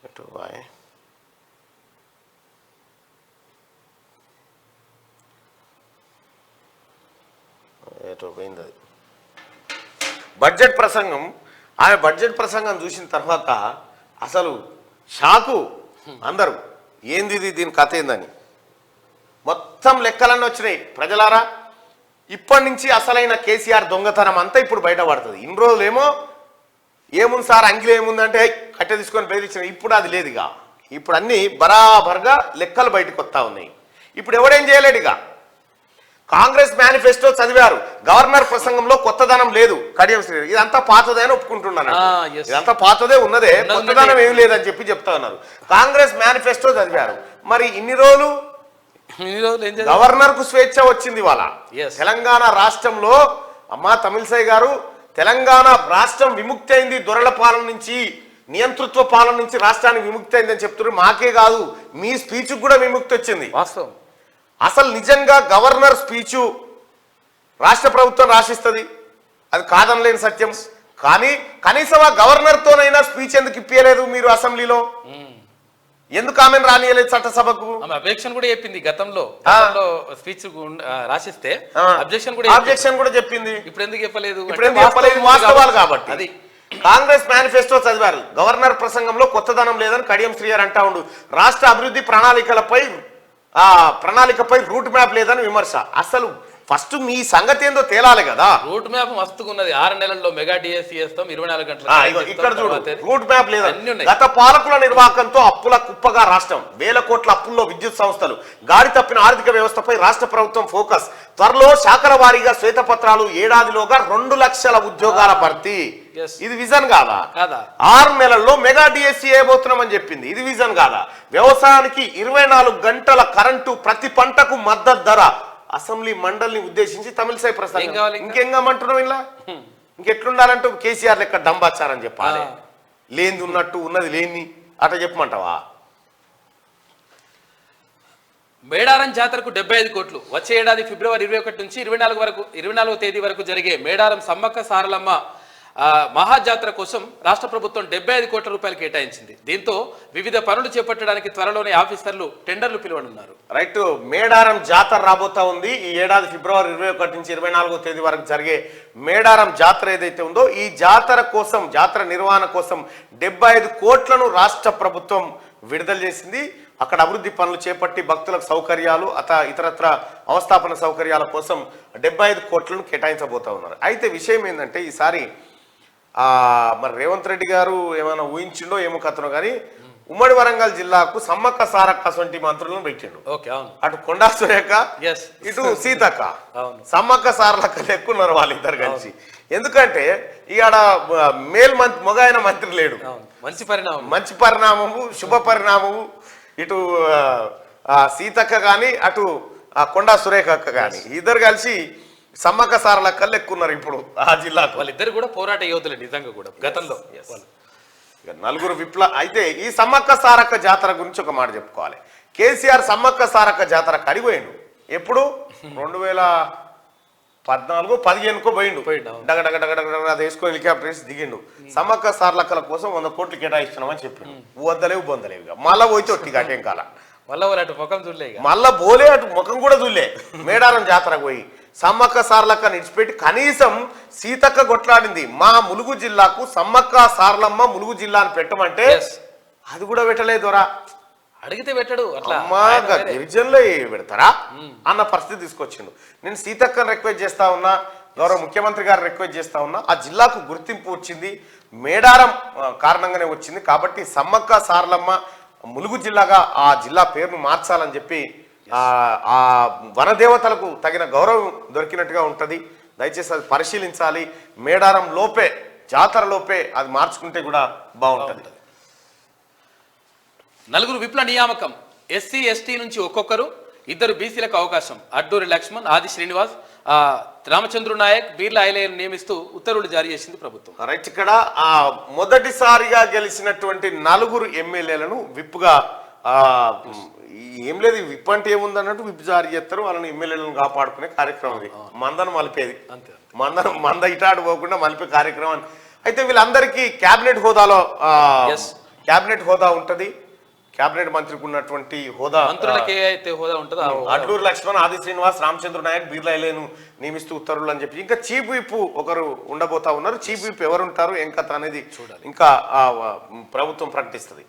ఎటు బాయ్ పోయింది అది. బడ్జెట్ ప్రసంగం, ఆమె బడ్జెట్ ప్రసంగం చూసిన తర్వాత అసలు షాకు అందరూ, ఏంది ఇది, దీని కథ ఏందని. మొత్తం లెక్కలన్నీ వచ్చినాయి. ప్రజలారా, ఇప్పటి నుంచి అసలైన కేసీఆర్ దొంగతనం అంతా ఇప్పుడు బయటపడుతుంది. ఇన్ని రోజులేమో ఏముంది సార్, అంగిలో ఏముందంటే కట్టె తీసుకొని బెదిరించిన, ఇప్పుడు అది లేదుగా. ఇప్పుడు అన్నీ బరాబర్గా లెక్కలు బయటకు వస్తూ ఉన్నాయి. ఇప్పుడు ఎవడేం చేయలేడుగా. కాంగ్రెస్ మేనిఫెస్టో చదివారు, గవర్నర్ ప్రసంగంలో కొత్తదనం లేదు. కడియం శ్రీధర్ ఇదంతా పాతదే అని ఒప్పుకుంటున్నాను. ఇదంతా పాతదే ఉన్నదే, కొత్తదనం ఏమి లేదని చెప్పి చెప్తా ఉన్నారు. కాంగ్రెస్ మేనిఫెస్టో చదివారు, మరి ఇన్ని రోజులు గవర్నర్ కు స్వేచ్ఛ వచ్చింది. ఇవాళ తెలంగాణ రాష్ట్రంలో అమ్మా తమిళిసై గారు, తెలంగాణ రాష్ట్రం విముక్తి అయింది దొరల పాలన నుంచి, నియంతృత్వ పాలన నుంచి రాష్ట్రానికి విముక్తి అయిందని చెప్తున్నారు. మాకే కాదు, మీ స్పీచ్ కూడా విముక్తి వచ్చింది. వాస్తవం. అసలు నిజంగా గవర్నర్ స్పీచు రాష్ట్ర ప్రభుత్వం రాసిస్తుంది, అది కాదనలేని సత్యం. కానీ కనీసం ఆ గవర్నర్తోనైనా స్పీచ్ ఎందుకు ఇప్పించలేదు మీరు అసెంబ్లీలో? ఎందుకు ఆమెను రానియలేదు చట్టసభకు? అబ్జెక్షన్ కూడా చెప్పింది గతంలో, స్పీచ్ రాసిస్తే అబ్జెక్షన్ కూడా చెప్పింది. ఇప్పుడు ఎందుకు చెప్పలేదు? వాస్తవాలు కాబట్టి. అది కాంగ్రెస్ మేనిఫెస్టో చదివారు, గవర్నర్ ప్రసంగంలో కొత్తదనం లేదని కడియం శ్రీధర్ అంటా ఉండు. రాష్ట్ర అభివృద్ధి ప్రణాళికపై రూట్ మ్యాప్ లేదని విమర్శ. అసలు ఫస్ట్ మీ సంగతి ఏందో తేలాలి కదా. రూట్ మ్యాప్ మస్తుగా ఉన్నది. 6 నెలల్లో మెగా డిఎస్సీ చేస్తాం, 24 గంటల. ఇక్కడ చూడు, రూట్ మ్యాప్ లేదా. గత పాలకుల నిర్వాహకంతో అప్పుల కుప్పగా రాష్ట్రం, 1000 కోట్ల అప్పుల్లో విద్యుత్ సంస్థలు, గాడి తప్పిన ఆర్థిక వ్యవస్థపై రాష్ట్ర ప్రభుత్వం ఫోకస్. త్వరలో శాఖల వారీగా శ్వేతపత్రాలు, ఏడాదిలోగా 2 లక్షల ఉద్యోగాల భర్తీ. ఇది విజన్ కాదా? 6 నెలల్లో మెగా డిఎస్సీ వేయబోతున్నామని చెప్పింది, ఇది విజన్ కాదా? వ్యవసాయానికి 24 గంటల కరెంటు, ప్రతి పంటకు మద్దతు ధర. అసెంబ్లీ మండలిని ఉద్దేశించి తమిళిసై ప్రసంగం. ఇంకేం కామంటున్నాం? ఇలా ఇంకెట్లుండాలంటూ కేసీఆర్ లెక్క డంబాచారని చెప్పాలి. లేనిది ఉన్నట్టు, ఉన్నది లేని అట్లా చెప్పమంటావా? మేడారం జాతరకు 75 కోట్లు. వచ్చే ఏడాది ఫిబ్రవరి 21 నుంచి 24వ తేదీ వరకు జరిగే మేడారం సమ్మక్క సారలమ్మ మహాజాతర కోసం రాష్ట్ర ప్రభుత్వం 75 కోట్ల రూపాయలు కేటాయించింది. దీంతో వివిధ పనులు చేపట్టడానికి త్వరలోనే ఆఫీసర్లు టెండర్లు పిలువనున్నారు. రైట్, మేడారం జాతర రాబోతా ఉంది. ఈ ఏడాది ఫిబ్రవరి 21 నుంచి 24వ తేదీ వరకు జరిగే మేడారం జాతర ఏదైతే ఉందో, ఈ జాతర కోసం, జాతర నిర్వహణ కోసం 75 కోట్లను రాష్ట్ర ప్రభుత్వం విడుదల చేసింది. అక్కడ అభివృద్ధి పనులు చేపట్టి భక్తులకు సౌకర్యాలు, ఇతరత్ర అవస్థాపన సౌకర్యాల కోసం 75 కోట్లను కేటాయించబోతా ఉన్నారు. అయితే విషయం ఏంటంటే, ఈసారి మరి రేవంత్ రెడ్డి గారు ఏమైనా ఊహించిండో ఏమో కథనో కానీ, ఉమ్మడి వరంగల్ జిల్లాకు సమ్మక్క సారక్క వంటి మంత్రులను పెట్టిండు. అటు కొండా సురేఖ, ఇటు సీతక్క, సమ్మక్క సారలక్క ఎక్కున్నారు వాళ్ళిద్దరు కలిసి. ఎందుకంటే ఇవాడ మొగాయన మంత్రి లేడు. మంచి పరిణామము, శుభ పరిణామము. ఇటు సీతక్క కానీ అటు కొండా సురేఖ అక్క కానీ ఇద్దరు కలిసి సమ్మక్క సారల కళ్ళు ఎక్కున్నారు ఇప్పుడు ఆ జిల్లాకు. వాళ్ళిద్దరు కూడా పోరాట యోధులు నిజంగా కూడా గతంలో. నలుగురు అయితే ఈ సమ్మక్క సారక్క జాతర గురించి ఒక మాట చెప్పుకోవాలి. కేసీఆర్ సమ్మక్క సారక్క జాతర కడిపోయిండు ఎప్పుడు 2014-15 పోయిండు. డగడగడగడ అది వేసుకొని హెలికాప్టర్ వేసి దిగిండు. సమ్మక్క సారలక్కల కోసం 100 కోట్లు కేటాయిస్తున్నామని చెప్పిండు. వద్దలేవు బొందలేవు. మళ్ళా పోయితే ఒట్టి గట్టేం కాల మళ్ళా అటు ముఖం చూడలే, మళ్ళా పోలే అటు ముఖం కూడా చూడలే. మేడారం జాతరకు పోయి సమ్మక్క సారలక్క నిడిచిపెట్టి కనీసం సీతక్క కొట్లాడింది మా ములుగు జిల్లాకు సమ్మక్క సారలమ్మ ములుగు జిల్లా అని పెట్టమంటే అది కూడా పెట్టలేదురా. అడిగితే పెట్టడు. అట్లా గిరిజనులే పెడతారా అన్న పరిస్థితి తీసుకొచ్చిండు. నేను సీతక్కని రిక్వెస్ట్ చేస్తా ఉన్నా, గౌరవ ముఖ్యమంత్రి గారు రిక్వెస్ట్ చేస్తా ఉన్నా. ఆ జిల్లాకు గుర్తింపు వచ్చింది మేడారం కారణంగానే వచ్చింది. కాబట్టి సమ్మక్క సారలమ్మ ములుగు జిల్లాగా ఆ జిల్లా పేరును మార్చాలని చెప్పి ఆ వనదేవతలకు తగిన గౌరవం దొరికినట్టుగా ఉంటుంది. దయచేసి అది పరిశీలించాలి. మేడారం లోపే జాతర లోపే అది మార్చుకుంటే కూడా బాగుంటుంది. నలుగురు విప్ల నియామకం. ఎస్సీ ఎస్టీ నుంచి ఒక్కొక్కరు, 2 బీసీలకు అవకాశం. అడ్డూరి లక్ష్మణ్, ఆది శ్రీనివాస్, రామచంద్రు నాయక్, బీర్లా ఐలయ్యను నియమిస్తూ ఉత్తర్వులు జారీ చేసింది ప్రభుత్వం. రైట్. ఇక్కడ మొదటిసారిగా గెలిచినటువంటి 4 ఎమ్మెల్యేలను విప్గా ఏం లేదు, విప్ అంటే ఏముంది అన్నట్టు విప్ జారీ చేస్తారు. వాళ్ళని ఎమ్మెల్యేలను కాపాడుకునే కార్యక్రమం ఇది. మందను మలిపేది, మంద ఇటాడు పోకుండా మలిపే కార్యక్రమం. అయితే వీళ్ళందరికీ క్యాబినెట్ హోదాలో క్యాబినెట్ హోదా ఉంటది. క్యాబినెట్ మంత్రికి ఉన్నటువంటి హోదా మంత్రులకి అయితే హోదా ఉంటుందో అడ్లూరు లక్ష్మణ్, ఆది శ్రీనివాస్, రామచంద్ర నాయక్, బీర్లా ఐలయ్యను నియమిస్తూ ఉత్తర్వులు అని చెప్పి ఇంకా చీఫ్ విప్ ఒకరు ఉండబోతా ఉన్నారు. చీఫ్ విప్ ఎవరు ఉంటారు ఏం కథ అనేది చూడాలి. ఇంకా ప్రభుత్వం ప్రకటిస్తుంది.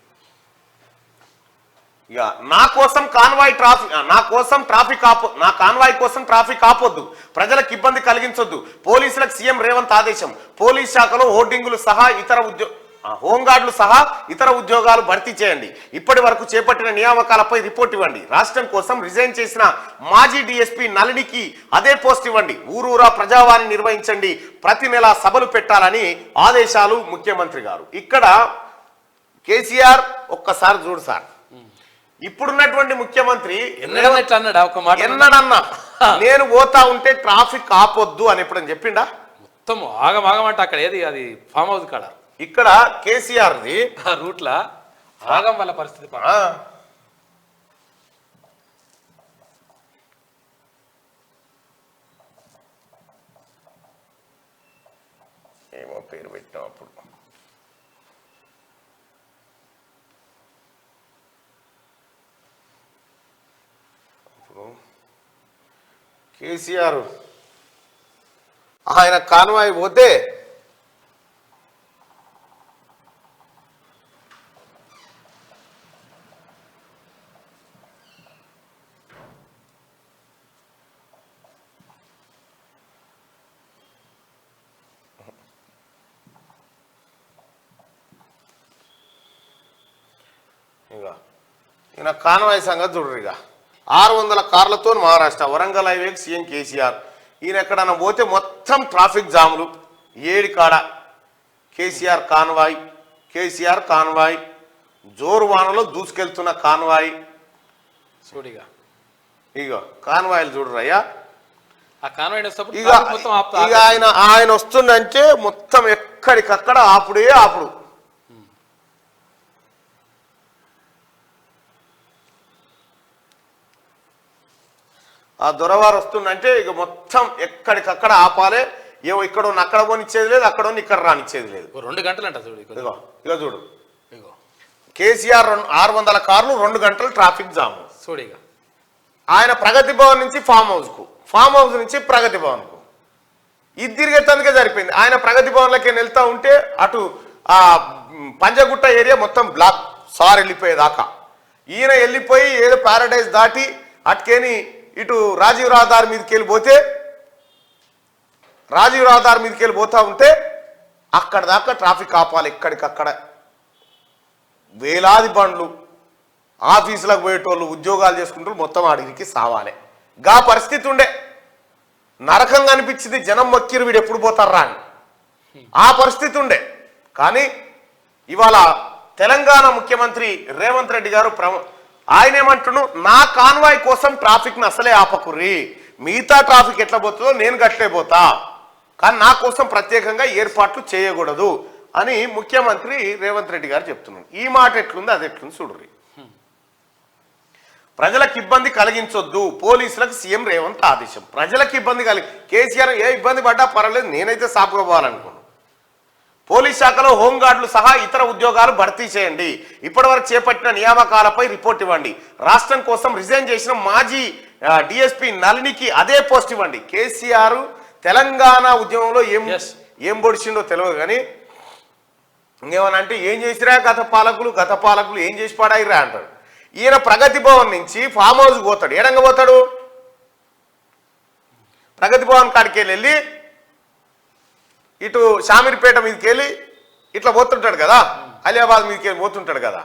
ఇక నా కాన్వాయ్ కోసం ట్రాఫిక్ ఆపొద్దు, ప్రజలకు ఇబ్బంది కలిగించొద్దు, పోలీసులకు సీఎం రేవంత్ ఆదేశం. పోలీస్ శాఖలో హోర్డింగులు సహా హోంగార్డులు సహా ఇతర ఉద్యోగాలు భర్తీ చేయండి. ఇప్పటి వరకు చేపట్టిన నియామకాలపై రిపోర్ట్ ఇవ్వండి. రాష్ట్రం కోసం రిజైన్ చేసిన మాజీ డీఎస్పీ నళినికి అదే పోస్ట్ ఇవ్వండి. ఊరూరా ప్రజావాణి నిర్వహించండి. ప్రతి నెల సభలు పెట్టాలని ఆదేశాలు ముఖ్యమంత్రి గారు. ఇక్కడ కేసీఆర్ ఒక్కసారి చూడు సార్, ఇప్పుడున్నటువంటి ముఖ్యమంత్రి ఎన్నడన్నా నేను పోతా ఉంటే ట్రాఫిక్ ఆపొద్దు అని ఎప్పుడని చెప్పిండా? మొత్తం ఆగమాగమంటే అక్కడ ఏది అది ఫామ్ హౌస్ కాడ. ఇక్కడ కేసీఆర్ ది రూట్ లా ఆగం వల్ల పరిస్థితి ఏమో పేరు పెట్టాం అప్పుడు. కేసీఆర్ ఆయన కాన్వాయ్ పోతే ఈయన కాన్వాయ్ సంగతి చూడరు. ఇక 600 కార్లతో మహారాష్ట్ర వరంగల్ హైవేకి సీఎం కేసీఆర్. ఈయన ఎక్కడన్నా పోతే మొత్తం ట్రాఫిక్ జాములు 7 కాడ. కేసీఆర్ కాన్వాయ్ జోరు వానలో దూసుకెళ్తున్న కాన్వాయ్. చూడిగా ఇగో కాన్వాయ్లు చూడరయ్యా. ఇక ఆయన వస్తుందంటే మొత్తం ఎక్కడికక్కడ ఆపుడే ఆపుడు. ఆ దొరవారు వస్తుందంటే ఇక మొత్తం ఎక్కడికక్కడ ఆపాలే. ఏవో ఇక్కడ అక్కడ పోనిచ్చేది లేదు, అక్కడ ఇక్కడ రానిచ్చేది లేదు. 2 గంటలు అంట చూడు. ఇక చూడు, కేసీఆర్ 600 కార్లు 2 గంటలు ట్రాఫిక్ జాము. చూడిగా ఆయన ప్రగతి భవన్ నుంచి ఫామ్ హౌస్ నుంచి ప్రగతి భవన్ కు ఇది తిరిగేందుకే సరిపోయింది. ఆయన ప్రగతి భవన్లకి వెళ్తా ఉంటే అటు ఆ పంజగుట్ట ఏరియా మొత్తం బ్లాక్ సార్ వెళ్ళిపోయేదాకా. ఈయన వెళ్ళిపోయి ఏదో ప్యారడైజ్ దాటి అటుకేని ఇటు రాజీవ్ రహదారి మీదకి వెళ్ళిపోతా ఉంటే అక్కడ దాకా ట్రాఫిక్ ఆపాలి. ఎక్కడికక్కడ వేలాది బండ్లు, ఆఫీసులకు పోయేటోళ్ళు, ఉద్యోగాలు చేసుకుంటూ మొత్తం అడిగికి సావాలి. గా పరిస్థితి ఉండే. నరకంగా అనిపించింది. జనం మొక్కిరు వీడు ఎప్పుడు పోతారా అని ఆ పరిస్థితి ఉండే. కానీ ఇవాళ తెలంగాణ ముఖ్యమంత్రి రేవంత్ రెడ్డి గారు ఆయన ఏమంటున్నాడు, నా కాన్వాయ్ కోసం ట్రాఫిక్ని అసలే ఆపకుర్రి, మిగతా ట్రాఫిక్ ఎట్లా పోతుందో నేను గట్లే పోతా, కానీ నా కోసం ప్రత్యేకంగా ఏర్పాట్లు చేయకూడదు అని ముఖ్యమంత్రి రేవంత్ రెడ్డి గారు చెప్తున్నాడు. ఈ మాట ఎట్లుంది అది ఎట్లుంది చూడుర్రి. ప్రజలకు ఇబ్బంది కలిగించొద్దు, పోలీసులకు సీఎం రేవంత్ ఆదేశం. ప్రజలకు ఇబ్బంది కేసీఆర్ ఏ ఇబ్బంది పడ్డా పర్వాలేదు, నేనైతే సాపుగా పోవాలనుకున్నాను. పోలీస్ శాఖలో హోంగార్డులు సహా ఇతర ఉద్యోగాలు భర్తీ చేయండి, ఇప్పటివరకు చేపట్టిన నియామకాలపై రిపోర్ట్ ఇవ్వండి, రాష్ట్రం కోసం రిజైన్ చేసిన మాజీ డిఎస్పీ నళినికి అదే పోస్ట్ ఇవ్వండి. కేసీఆర్ తెలంగాణ ఉద్యమంలో ఏం పొడిచిండో తెలియదు కానీ ఇంకేమన్నా అంటే ఏం చేసిరా గత పాలకులు ఏం చేసి పాడాయిరా అంటాడు. ఈయన ప్రగతి భవన్ నుంచి ఫామ్ హౌస్ పోతాడు. ఏడంగా పోతాడు? ప్రగతి భవన్ కాడికి వెళ్ళి ఇటు షామీర్పేట మీదకి వెళ్ళి ఇట్లా పోతుంటాడు కదా, అలియాబాద్ మీదకి వెళ్ళి పోతుంటాడు కదా.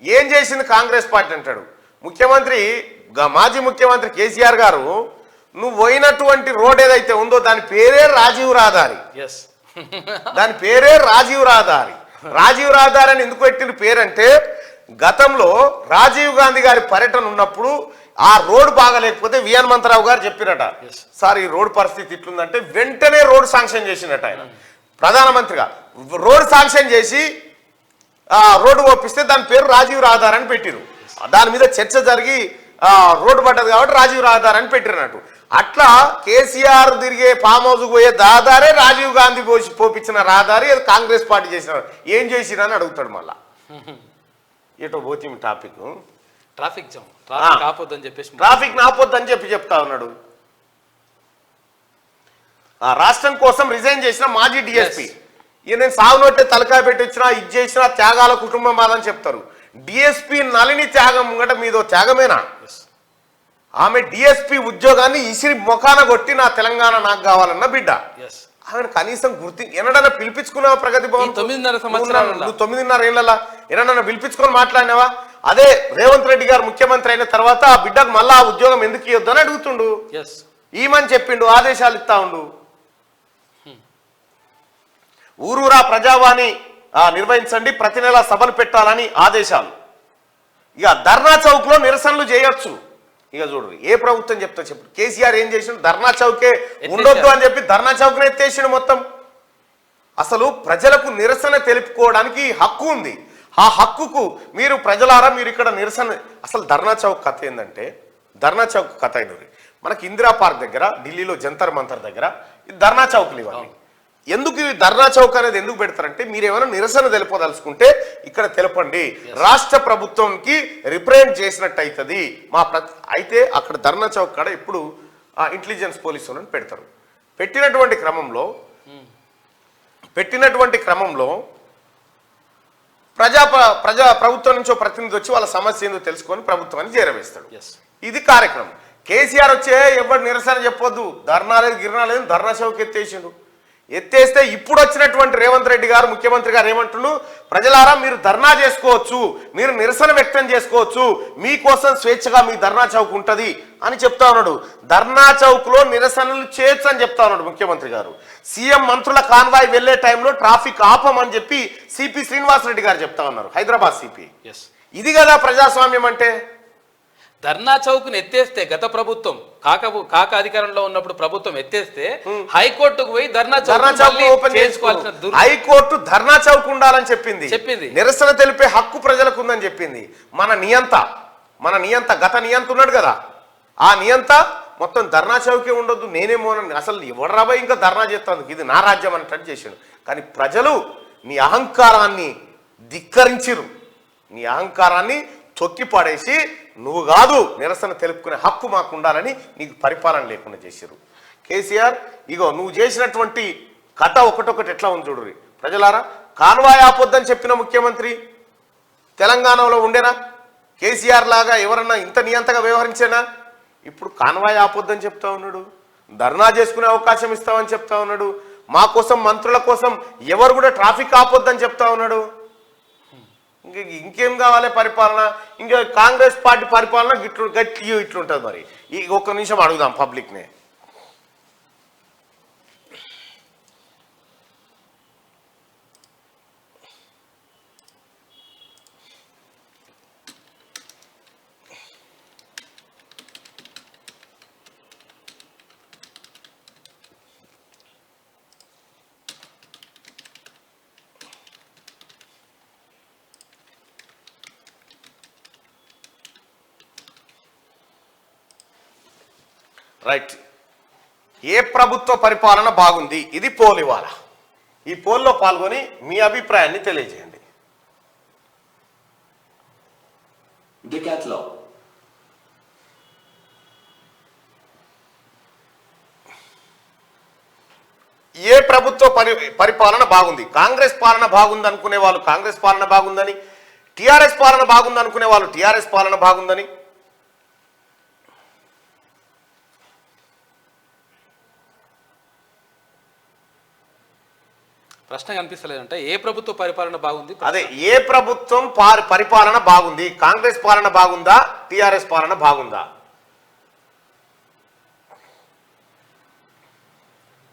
ఏం చేసింది కాంగ్రెస్ పార్టీ అంటాడు ముఖ్యమంత్రి, మాజీ ముఖ్యమంత్రి కేసీఆర్ గారు, నువ్వు పోయినటువంటి రోడ్ ఏదైతే ఉందో దాని పేరే రాజీవ్ రహదారి. దాని పేరే రాజీవ్ రహదారి. రాజీవ్ రహదారి అని ఎందుకు పెట్టిన పేరంటే గతంలో రాజీవ్ గాంధీ గారి పర్యటన ఉన్నప్పుడు ఆ రోడ్ బాగాలేకపోతే వి హనుమంతరావు గారు చెప్పినట, సార్ ఈ రోడ్ పరిస్థితి ఇట్లుందంటే వెంటనే రోడ్ శాంక్షన్ చేసినట్టు ఆయన ప్రధానమంత్రిగా. రోడ్ శాంక్షన్ చేసి రోడ్డు ఒప్పిస్తే దాని పేరు రాజీవ్ రహదారి అని పెట్టిరు. దాని మీద చర్చ జరిగి రోడ్డు పడ్డది కాబట్టి రాజీవ్ రహదారి అని పెట్టినట్టు. అట్లా కేసీఆర్ తిరిగే ఫామ్ హౌస్ పోయే రహదారే రాజీవ్ గాంధీ పోపించిన రహదారి, అది కాంగ్రెస్ పార్టీ చేసిన. ఏం చేసిరని అడుగుతాడు మళ్ళా. ఎటో పోతే టాపిక్ ట్రాఫిక్ ఆపొద్దని చెప్పేసి ట్రాఫిక్ ఆపొద్దని చెప్తా ఉన్నాడు. రాష్ట్రం కోసం రిజైన్ చేసిన మాజీ డిఎస్పీ, ఇక నేను సాగునొట్టే తలకాయ పెట్టి వచ్చినా ఇది చేసినా త్యాగాల కుటుంబం బాధని చెప్తారు. డిఎస్పీ నళిని త్యాగం ముంగట మీదో త్యాగమేనా? ఆమె డిఎస్పీ ఉద్యోగాన్ని ఇసిరి మొఖాన కొట్టి నా తెలంగాణ నాకు కావాలన్న బిడ్డ. ఆమెను కనీసం ఎన్నడన్నా పిలిపించుకున్నావా? ప్రగతి భవన్ 9.5 ఏళ్ళ ఎన్నడన్నా పిలిపించుకొని మాట్లాడినావా? అదే రేవంత్ రెడ్డి గారు ముఖ్యమంత్రి అయిన తర్వాత ఆ బిడ్డకు మళ్ళా ఆ ఉద్యోగం ఎందుకు ఇవ్వద్దు అని అడుగుతుండు. ఈమని చెప్పిండు, ఆదేశాలు ఇస్తా ఉండు. ఊరూరా ప్రజావాణి నిర్వహించండి, ప్రతి నెల సభలు పెట్టాలని ఆదేశాలు. ఇక ధర్నా చౌక్ లో నిరసనలు చేయొచ్చు. ఇక చూడరు ఏ ప్రభుత్వం చెప్తా చెప్పు. కేసీఆర్ ఏం చేసిండు? ధర్నా చౌకే ఉండొద్దు అని చెప్పి ధర్నా చౌక్ని ఎత్తేసిండు మొత్తం. అసలు ప్రజలకు నిరసన తెలుపుకోవడానికి హక్కు ఉంది. ఆ హక్కుకు మీరు ప్రజలారా మీరు ఇక్కడ నిరసన, అసలు ధర్నా చౌక్ కథ ఏంటంటే, ధర్నా చౌక్ కథ అయినది మనకి ఇందిరా పార్క్ దగ్గర, ఢిల్లీలో జంతర్ మంతర్ దగ్గర ధర్నా చౌక్లు ఇవ్వాలి. ఎందుకు ఈ ధర్నా చౌక్ అనేది ఎందుకు పెడతారంటే, మీరు ఏమైనా నిరసన తెలుపదలుచుకుంటే ఇక్కడ తెలపండి, రాష్ట్ర ప్రభుత్వంకి రిప్రజెంట్ చేసినట్టు అవుతుంది అయితే అక్కడ ధర్నా చౌక్ కాడ ఇప్పుడు ఇంటెలిజెన్స్ పోలీసు వాళ్ళని పెడతారు. పెట్టినటువంటి క్రమంలో ప్రభుత్వం నుంచి ప్రతినిధి వచ్చి వాళ్ళ సమస్య ఏందో తెలుసుకొని ప్రభుత్వాన్ని చేరవేస్తాడు. ఇది కార్యక్రమం. కేసీఆర్ వచ్చే ఎవరు నిరసన చెప్పొద్దు, ధర్నా లేదు గిర్నా లేదు, ధర్నా చౌక్ ఎత్తేస్తే ఇప్పుడు వచ్చినటువంటి రేవంత్ రెడ్డి గారు ముఖ్యమంత్రి గారు ఏమంటున్నారు, ప్రజలారా మీరు ధర్నా చేసుకోవచ్చు, మీరు నిరసన వ్యక్తం చేసుకోవచ్చు, మీకోసం స్వేచ్ఛగా మీ ధర్నా చౌక్ ఉంటుంది అని చెప్తా ఉన్నాడు. ధర్నా చౌక్ లో నిరసనలు చేయొచ్చు అని చెప్తా ఉన్నాడు ముఖ్యమంత్రి గారు. సీఎం మంత్రుల కాన్వాయ్ వెళ్లే టైంలో ట్రాఫిక్ ఆపమని చెప్పి సిపి శ్రీనివాసరెడ్డి గారు చెప్తా ఉన్నారు, హైదరాబాద్ సిపి. ఇది కదా ప్రజాస్వామ్యం అంటే. ధర్నా చౌక్ ను ఎత్తేస్తే గత ప్రభుత్వం కాక అధికారంలో ఉన్నప్పుడు ప్రభుత్వం ఎత్తేస్తే హైకోర్టుకు పోయి ధర్నా చౌక్ ఓపెన్ చేసుకోవాల్సిన, హైకోర్టు ధర్నా చౌక్ ఉండాలని చెప్పింది. నిరసన తెలిపే హక్కు ప్రజలకు ఉందని చెప్పింది. మన నియంత గత నియంత ఉన్నాడు కదా, ఆ నియంత మొత్తం ధర్నా చౌకే ఉండొద్దు, నేనేమోనని అసలు ఎవడరాబోయ్ ఇంకా ధర్నా చేస్తాను, ఇది నా రాజ్యం అన్నట్టు చేశాడు. కానీ ప్రజలు నీ అహంకారాన్ని ధిక్కరించిరు, నీ అహంకారాన్ని తొక్కి పడేసి నువ్వు కాదు నిరసన తెలుపుకునే హక్కు మాకు ఉండాలని నీకు పరిపాలన లేకుండా చేశారు. కేసీఆర్ ఇగో నువ్వు చేసినటువంటి కథ ఒకటొకటి ఎట్లా ఉంది చూడు ప్రజలారా. కాన్వాయ్ ఆపొద్దని చెప్పిన ముఖ్యమంత్రి తెలంగాణలో ఉండేనా? కేసీఆర్ లాగా ఎవరన్నా ఇంత నియంతగా వ్యవహరించేనా? ఇప్పుడు కాన్వాయ్ ఆపొద్దని చెప్తా ఉన్నాడు, ధర్నా చేసుకునే అవకాశం ఇస్తామని చెప్తా ఉన్నాడు, మా కోసం మంత్రుల కోసం ఎవరు కూడా ట్రాఫిక్ ఆపొద్దని చెప్తా ఉన్నాడు. ఇంకేం కావాలి పరిపాలన? ఇంకా కాంగ్రెస్ పార్టీ పరిపాలన ఇట్లుంటుంది. మరి ఈ ఒక్క నిమిషం అడుగుదాం పబ్లిక్నే. రైట్. ఏ ప్రభుత్వ పరిపాలన బాగుంది, ఇది పోల్ ఇవాళ. ఈ పోల్లో పాల్గొని మీ అభిప్రాయాన్ని తెలియజేయండి. ఏ ప్రభుత్వ పరిపాలన బాగుంది? కాంగ్రెస్ పాలన బాగుంది అనుకునే వాళ్ళు కాంగ్రెస్ పాలన బాగుందని, టీఆర్ఎస్ పాలన బాగుంది అనుకునే వాళ్ళు టీఆర్ఎస్ పాలన బాగుందని. ప్రశ్న కనిపిస్తలేదంటే ఏ ప్రభుత్వ పరిపాలన బాగుంది? అదే, ఏ ప్రభుత్వం పరిపాలన బాగుంది? కాంగ్రెస్ పాలన బాగుందా, టీఆర్ఎస్ పాలన బాగుందా?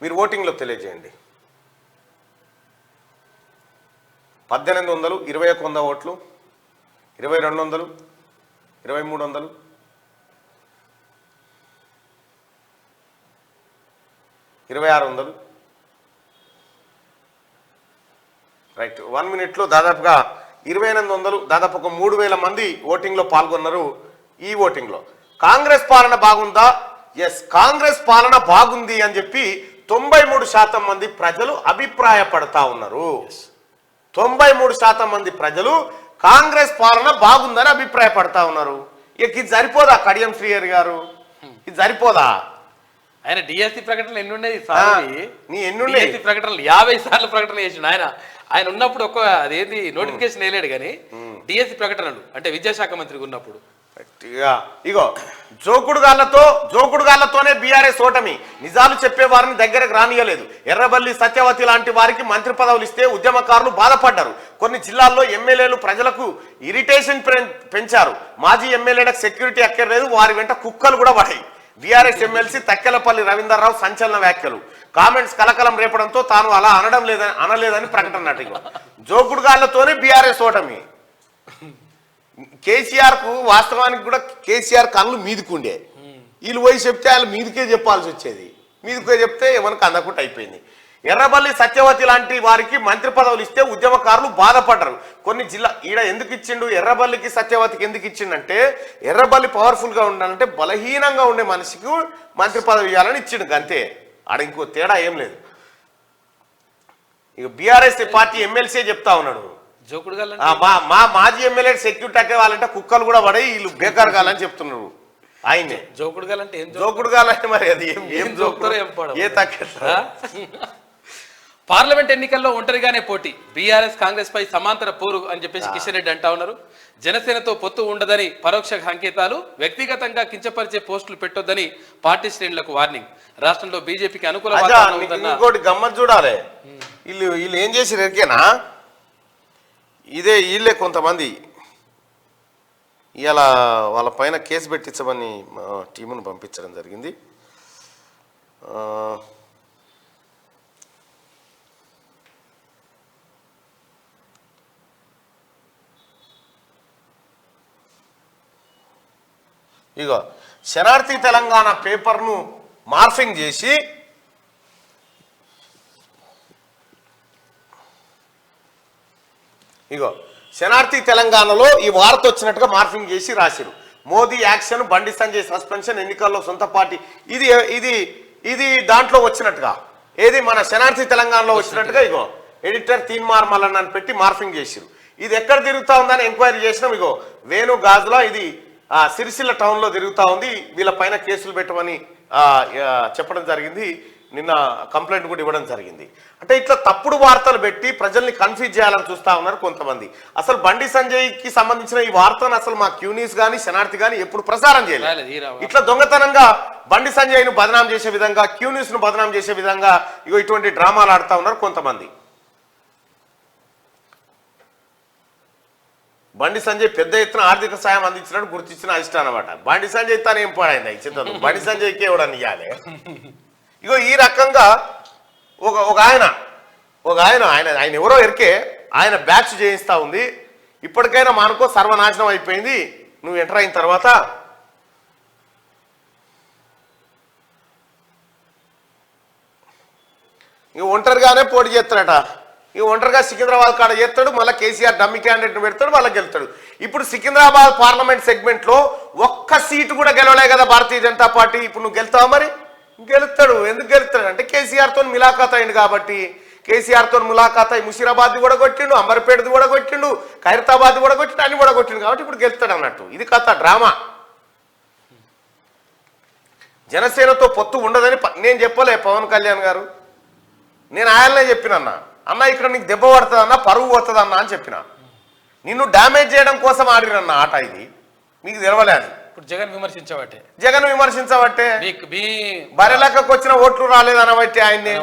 మీరు ఓటింగ్లో తెలియజేయండి. 1800, 2100 ఓట్లు, 2200, 2300, 2600. రైట్. 1 మినిట్లో దాదాపుగా 2800, దాదాపు ఒక 3000 మంది ఓటింగ్లో పాల్గొన్నారు. ఈ ఓటింగ్లో కాంగ్రెస్ పాలన బాగుందా? ఎస్, కాంగ్రెస్ పాలన బాగుంది అని చెప్పి 93% మంది ప్రజలు అభిప్రాయపడతా ఉన్నారు. 93% మంది ప్రజలు కాంగ్రెస్ పాలన బాగుందని అభిప్రాయపడతా ఉన్నారు. ఇక ఇది సరిపోదా కడియం శ్రీహరి గారు? ఇది సరిపోదా? ఆయన డిఎస్సి ప్రకటనలు ఎన్ని ఉన్నాయి? నీ ఎన్ని ఉన్నాయి? ప్రకటనలు 50 సార్లు ప్రకటనలు చేసిండు ఆయన ఉన్నప్పుడు. అదేంటి నోటిఫికేషన్ వేయలేడు కానీ డిఎస్సి ప్రకటనలు అంటే విద్యాశాఖ మంత్రిగా ఉన్నప్పుడు. ఇగో జోకుడుగాళ్లతోనే బీఆర్ఎస్ ఓటమి. నిజాలు చెప్పేవారిని దగ్గరకు రానియలేదు. ఎర్రబల్లి సత్యవతి లాంటి వారికి మంత్రి పదవులు ఇస్తే ఉద్యమకారులు బాధపడ్డారు. కొన్ని జిల్లాల్లో ఎమ్మెల్యేలు ప్రజలకు ఇరిటేషన్ పెంచారు. మాజీ ఎమ్మెల్యేలకు సెక్యూరిటీ అక్కర్లేదు, వారి వెంట కుక్కలు కూడా పడాయి. బీఆర్ఎస్ ఎమ్మెల్సీ తక్కెలపల్లి రవీందర్రావు సంచలన వ్యాఖ్యలు. కామెంట్స్ కలకలం రేపడంతో తాను అలా అనలేదని ప్రకటన. జోకుడుగాళ్లతోనే బీఆర్ఎస్ ఓటమి. కేసీఆర్ కు వాస్తవానికి కూడా కేసీఆర్ కళ్ళు మీదికుండే, వీళ్ళు పోయి చెప్తే వాళ్ళు మీదికే చెప్పాల్సి వచ్చేది. మీదికే చెప్తే మనకు అందకుండా అయిపోయింది. ఎర్రబల్లి సత్యవతి లాంటి వారికి మంత్రి పదవులు ఇస్తే ఉద్యమకారులు బాధపడ్డారు. కొన్ని జిల్లా ఈడ ఎందుకు ఇచ్చిండు, ఎర్రబల్లికి సత్యవతికి ఎందుకు ఇచ్చిండంటే, ఎర్రబల్లి పవర్ఫుల్ గా ఉండాలంటే బలహీనంగా ఉండే మనిషికి మంత్రి పదవి ఇవ్వాలని ఇచ్చిండు అంతే. ఆడ ఇంకో తేడా ఏం లేదు. ఇక బీఆర్ఎస్ పార్టీ ఎమ్మెల్సీ చెప్తా ఉన్నాడు, మా మాజీ ఎమ్మెల్యే సెక్యూరిటీ అక్కేవాళ్ళంటే కుక్కలు కూడా పడే వీళ్ళు బేకార్ కాలని చెప్తున్నారు. ఆయనే జోకుడుగాలంటే మరి అది ఏం జోకుతారో ఏ తక్కువ. పార్లమెంట్ ఎన్నికల్లో ఒంటరిగానే పోటీ, బీఆర్ఎస్ కాంగ్రెస్ పై సమాంతర పోరు అని చెప్పేసి కిషన్ రెడ్డి అంటా ఉన్నారు. జనసేనతో పొత్తు ఉండదని పరోక్ష సంకేతాలు, వ్యక్తిగతంగా కించపరిచే పోస్టులు పెట్టొద్దని పార్టీ శ్రేణులకు వార్నింగ్. రాష్ట్రంలో బీజేపీకి అనుకూల ఇంకోటి గమ్మత్ చూడాలి. వీళ్ళు ఏం చేసి ఎరికేనా, వీళ్ళే కొంతమంది ఇలా వాళ్ళ పైన కేసు పెట్టించమని టీమును పంపించడం జరిగింది. ఇగో శనార్థి తెలంగాణ పేపర్ను మార్ఫింగ్ చేసి ఇగో శనార్థి తెలంగాణలో ఈ వార్త వచ్చినట్టుగా మార్ఫింగ్ చేసి రాసిరు. మోదీ యాక్షన్, బండి సంజయ్ సస్పెన్షన్, ఎన్నికల్లో సొంత పార్టీ. ఇది ఇది ఇది దాంట్లో వచ్చినట్టుగా, ఏది మన శనార్థి తెలంగాణలో వచ్చినట్టుగా ఇగో ఎడిటర్ తీన్మార్ మల్లన్న అని పెట్టి మార్ఫింగ్ చేసిరు. ఇది ఎక్కడ తిరుగుతా ఉందని ఎంక్వైరీ చేసినాం. ఇగో వేణు గాజులా ఇది సిరిసిల్ల టౌన్లో తిరుగుతూ ఉంది. వీళ్ళ పైన కేసులు పెట్టమని చెప్పడం జరిగింది. నిన్న కంప్లైంట్ కూడా ఇవ్వడం జరిగింది. అంటే ఇట్లా తప్పుడు వార్తలు పెట్టి ప్రజల్ని కన్ఫ్యూజ్ చేయాలని చూస్తూ ఉన్నారు కొంతమంది. అసలు బండి సంజయ్కి సంబంధించిన ఈ వార్తను అసలు మా క్యూన్యూస్ కానీ శనార్థి కానీ ఎప్పుడు ప్రసారం చేయలేదు. ఇట్లా దొంగతనంగా బండి సంజయ్ను బదనాం చేసే విధంగా, క్యూన్యూస్ను బదనాం చేసే విధంగా ఇగో ఇటువంటి డ్రామాలు ఆడుతూ ఉన్నారు కొంతమంది. బండి సంజయ్ పెద్ద ఎత్తున ఆర్థిక సాయం అందించినట్టు గుర్తించిన అధిష్టానం అన్నమాట. బండి సంజయ్ తాను ఏం పాడైంది చింతలు, బండి సంజయ్కి ఎవడని ఇవ్వాలి. ఇగో ఈ రకంగా ఒక ఆయన ఎవరో ఎరికే ఆయన బ్యాచ్ చేయిస్తా ఉంది. ఇప్పటికైనా మనకో సర్వనాశనం అయిపోయింది నువ్వు ఎంటర్ అయిన తర్వాత. ఇక ఒంటరిగానే పోటీ చేస్తాడట. ఈ ఒంటరిగా సికింద్రాబాద్ కాడ చేస్తాడు, మళ్ళీ కేసీఆర్ డమ్మి క్యాండిడేట్ పెడతాడు, మళ్ళీ గెలుతాడు. ఇప్పుడు సికింద్రాబాద్ పార్లమెంట్ సెగ్మెంట్లో ఒక్క సీటు కూడా గెలవలే కదా భారతీయ జనతా పార్టీ. ఇప్పుడు నువ్వు గెలుతావా? మరి గెలుస్తాడు. ఎందుకు గెలుస్తాడు అంటే కేసీఆర్తో మిలాఖాత్ అయింది కాబట్టి. కేసీఆర్తో ములాఖాత్ అయి ముషీరాబాద్ కూడా కొట్టిండు, అంబర్పేటది కూడా కొట్టిండు, ఖైరతాబాద్ కూడా కొట్టిండు, అన్ని కూడా కొట్టిండు కాబట్టి ఇప్పుడు గెలుస్తాడు అన్నట్టు. ఇది కథ, డ్రామా. జనసేనతో పొత్తు ఉండదని నేను చెప్పలే పవన్ కళ్యాణ్ గారు. నేను ఆయననే చెప్పినన్నా, అన్న ఇక్కడ నీకు దెబ్బ పడుతుందన్నా, పరువు పోతుందన్నా అని చెప్పిన. నిన్ను డ్యామేజ్ చేయడం కోసం ఆడిరన్న ఆట ఇది, మీకు తెలవలే అది. ఇప్పుడు జగన్ విమర్శించబట్టే, జగన్ విమర్శించబట్టే, బరెలకకు వచ్చిన ఓట్లు రాలేదనబట్టి ఆయన్ని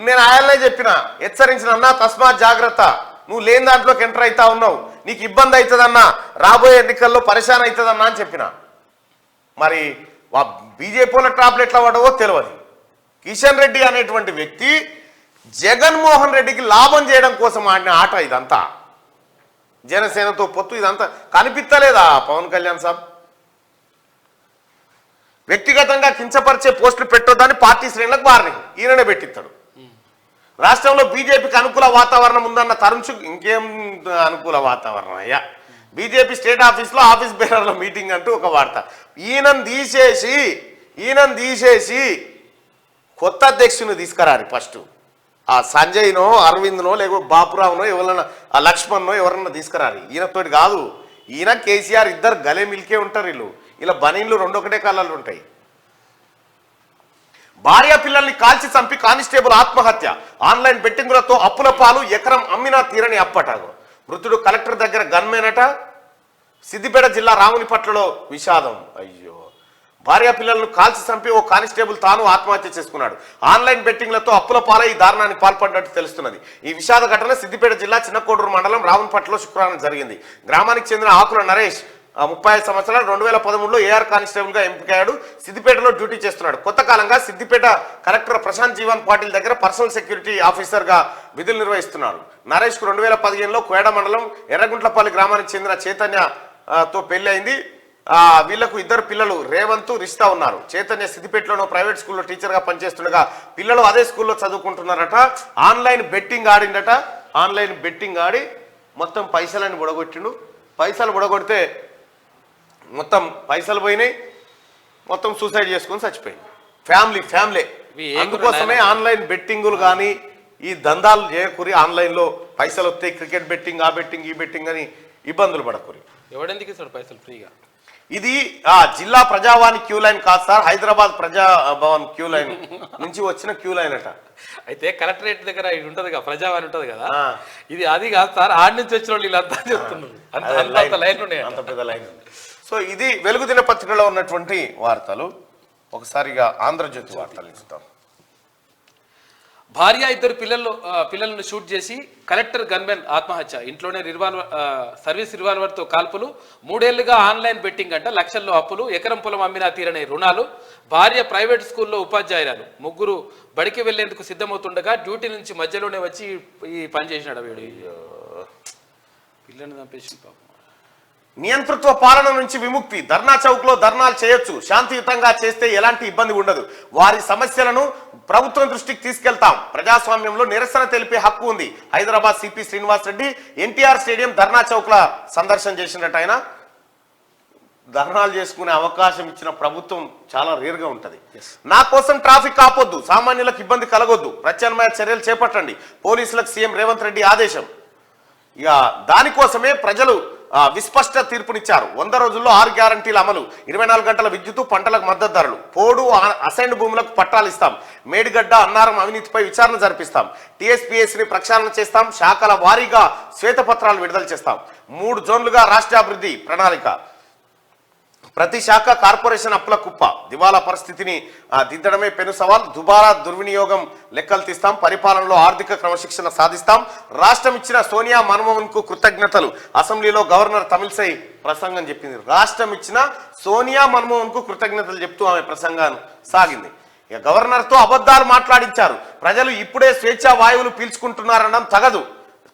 నేను ఆయననే చెప్పిన, హెచ్చరించిన అన్న తస్మాత్ జాగ్రత్త, నువ్వు లేని దాంట్లోకి ఎంటర్ అవుతా ఉన్నావు, నీకు ఇబ్బంది అవుతుందన్నా, రాబోయే ఎన్నికల్లో పరిశాన్ అవుతుందన్నా అని చెప్పిన. మరి బీజేపీ వాళ్ళ ట్రాప్లు ఎట్లా పడవో తెలియదు. కిషన్ రెడ్డి అనేటువంటి వ్యక్తి జగన్మోహన్ రెడ్డికి లాభం చేయడం కోసం ఆడిన ఆట ఇదంతా. జనసేనతో పొత్తు ఇదంతా కనిపిస్తలేదా పవన్ కళ్యాణ్ సాబ్? వ్యక్తిగతంగా కించపరిచే పోస్టులు పెట్టొద్దని పార్టీ శ్రేణులకు వార్నింగ్ ఈయననే పెట్టిస్తాడు. రాష్ట్రంలో బీజేపీకి అనుకూల వాతావరణం ఉందన్న తరుణ్ ఇంకేం అనుకూల వాతావరణం అయ్యా. బీజేపీ స్టేట్ ఆఫీస్లో ఆఫీస్ బేరర్ల మీటింగ్ అంటూ ఒక వార్త. ఈయనను తీసేసి కొత్త అధ్యక్షుని తీసుకురారు. ఫస్ట్ ఆ సంజయ్నో అరవింద్నో లేకపోతే బాపురావునో ఎవరన్నా ఆ లక్ష్మణ్నో ఎవరన్నా తీసుకురారు. ఈయనతోటి కాదు. ఈయన కేసీఆర్ ఇద్దరు గలే మిల్కే ఉంటారు. వీళ్ళు ఇలా బనీన్లు రెండొకటే కాలాలు ఉంటాయి. భార్య పిల్లల్ని కాల్చి చంపి కానిస్టేబుల్ ఆత్మహత్య, ఆన్లైన్ బెట్టింగులతో అప్పుల పాలు, ఎకరం అమ్మినా తీరని అప్పటాగు. మృతుడు కలెక్టర్ దగ్గర గన్మేనట. సిద్దిపేట జిల్లా రామునిపట్లలో విషాదం. అయ్యో, భార్య పిల్లలను కాల్చి చంపి ఓ కానిస్టేబుల్ తాను ఆత్మహత్య చేసుకున్నాడు. ఆన్లైన్ బెట్టింగ్లతో అప్పుల పాలై ఈ దారుణాన్ని పాల్పడినట్టు తెలుస్తున్నది. ఈ విషాద ఘటన సిద్దిపేట జిల్లా చిన్నకోడూరు మండలం రావునిపట్లలో శుక్రవారం జరిగింది. గ్రామానికి చెందిన ఆకుల నరేష్ 35 సంవత్సరాలు 2013లో ఏఆర్ కానిస్టేబుల్ గా ఎంపికయ్యాడు. సిద్దిపేటలో డ్యూటీ చేస్తున్నాడు. కొత్త కాలంగా సిద్దిపేట కలెక్టర్ ప్రశాంత్ జీవన్ పాటిల్ దగ్గర పర్సనల్ సెక్యూరిటీ ఆఫీసర్ గా విధులు నిర్వహిస్తున్నాడు. నరేష్ కు 2015లో కోయడ మండలం ఎర్రగుంట్లపల్లి గ్రామానికి చెందిన చైతన్యతో పెళ్లి అయింది. వీళ్లకు ఇద్దరు పిల్లలు రేవంత్, రిష్తా ఉన్నారు. చైతన్య సిద్దిపేటలోనో ప్రైవేట్ స్కూల్లో టీచర్ గా పనిచేస్తుండగా పిల్లలు అదే స్కూల్లో చదువుకుంటున్నారట. ఆన్లైన్ బెట్టింగ్ ఆడిండట. ఆన్లైన్ బెట్టింగ్ ఆడి మొత్తం పైసలని బుడగొట్టిండు. పైసలు బుడగొడితే మొత్తం పైసలు పోయినాయి. మొత్తం సూసైడ్ చేసుకుని చచ్చిపోయింది. ఫ్యామిలీ. అందుకోసమే ఆన్లైన్ బెట్టింగులు కానీ ఈ దందాలు చేయకూరి. ఆన్లైన్లో పైసలు వస్తాయి, క్రికెట్ బెట్టింగ్, ఆ బెట్టింగ్, ఈ బెట్టింగ్ అని ఇబ్బందులు పడకూరి. ఎవడెందుకు ఇస్తాడు పైసలు ఫ్రీగా? ఇది జిల్లా ప్రజావాణి క్యూ లైన్ కాదు sir, Hyderabad Prajabhavan queue line నుంచి వచ్చిన క్యూ లైన్ అట. అయితే కలెక్టరేట్ దగ్గర ఇది ఉంటది కదా, ప్రజావాణి ఉంటది కదా, ఇది అది కాదు సార్, ఆడి నుంచి వచ్చిన వాళ్ళు వీళ్ళంతా చెప్తున్నారు. అంత పెద్ద లైన్ ఉంది. సో ఇది వెలుగు దినపత్రికలో ఉన్నటువంటి వార్తలు. ఒకసారిగా ఆంధ్రజ్యోతి వార్తలు ఇస్తాం. భార్య ఇద్దరు పిల్లలను షూట్ చేసి కలెక్టర్ గన్మెన్ ఆత్మహత్య. ఇంట్లోనే సర్వీస్ రివాల్వర్తో కాల్పులు. 3 ఏళ్లుగా ఆన్లైన్ బెట్టింగ్ అంట, లక్షల్లో అప్పులు, ఎకరం పొలం అమ్మినా తీరని రుణాలు. భార్య ప్రైవేట్ స్కూల్లో ఉపాధ్యాయురాలు. ముగ్గురు బడికి వెళ్లేందుకు సిద్ధమవుతుండగా డ్యూటీ నుంచి మధ్యలోనే వచ్చి ఈ పని చేసినాడు వీడు. పిల్లల్ని చంపేసి పాపం. నియంతృత్వ పాలన నుంచి విముక్తి. ధర్నా చౌక్ లో ధర్నాలు చేయొచ్చు, శాంతియుతంగా చేస్తే ఎలాంటి ఇబ్బంది ఉండదు. వారి సమస్యలను ప్రభుత్వం దృష్టికి తీసుకెళ్తాం. ప్రజాస్వామ్యంలో నిరసన తెలిపే హక్కు ఉంది. హైదరాబాద్ సిపి శ్రీనివాస్ రెడ్డి ఎన్టీఆర్ స్టేడియం ధర్నా చౌక్ ల సందర్శన చేసినట్టు ఆయన. ధర్నాలు చేసుకునే అవకాశం ఇచ్చిన ప్రభుత్వం చాలా రేరుగా ఉంటది. నా కోసం ట్రాఫిక్ ఆపొద్దు, సామాన్యులకు ఇబ్బంది కలగొద్దు, ప్రత్యామ్నాయ చర్యలు చేపట్టండి, పోలీసులకు సీఎం రేవంత్ రెడ్డి ఆదేశం. ఇక దానికోసమే ప్రజలు విస్పష్ట తీర్పునిచ్చారు. 100 రోజుల్లో 6 గ్యారంటీల అమలు, 24 గంటల విద్యుత్తు, పంటలకు మద్దతు ధరలు, పోడు అసైన్డ్ భూములకు పట్టాలు ఇస్తాం, మేడిగడ్డ అన్నారం అవినీతిపై విచారణ జరిపిస్తాం, టీఎస్పీఎస్ని ప్రక్షాళన చేస్తాం, శాఖల వారీగా శ్వేతపత్రాలు విడుదల చేస్తాం, 3 జోన్లుగా రాష్ట్రాభివృద్ధి ప్రణాళిక, ప్రతి శాఖ కార్పొరేషన్ అప్పుల కుప్ప, దివాలా పరిస్థితిని దిద్దడమే పెను సవాల్, దుబారా దుర్వినియోగం లెక్కలు తీస్తాం, పరిపాలనలో ఆర్థిక క్రమశిక్షణ సాధిస్తాం, రాష్ట్రం ఇచ్చిన సోనియా మన్మోహన్ కు కృతజ్ఞతలు. అసెంబ్లీలో గవర్నర్ తమిళసై ప్రసంగం చెప్పింది. రాష్ట్రం ఇచ్చిన సోనియా మన్మోహన్ కు కృతజ్ఞతలు చెప్తూ ఆమె ప్రసంగాన్ని సాగింది. ఇక గవర్నర్ తో అబద్ధాలు మాట్లాడించారు. ప్రజలు ఇప్పుడే స్వేచ్ఛా వాయువులు పీల్చుకుంటున్నారనడం తగదు.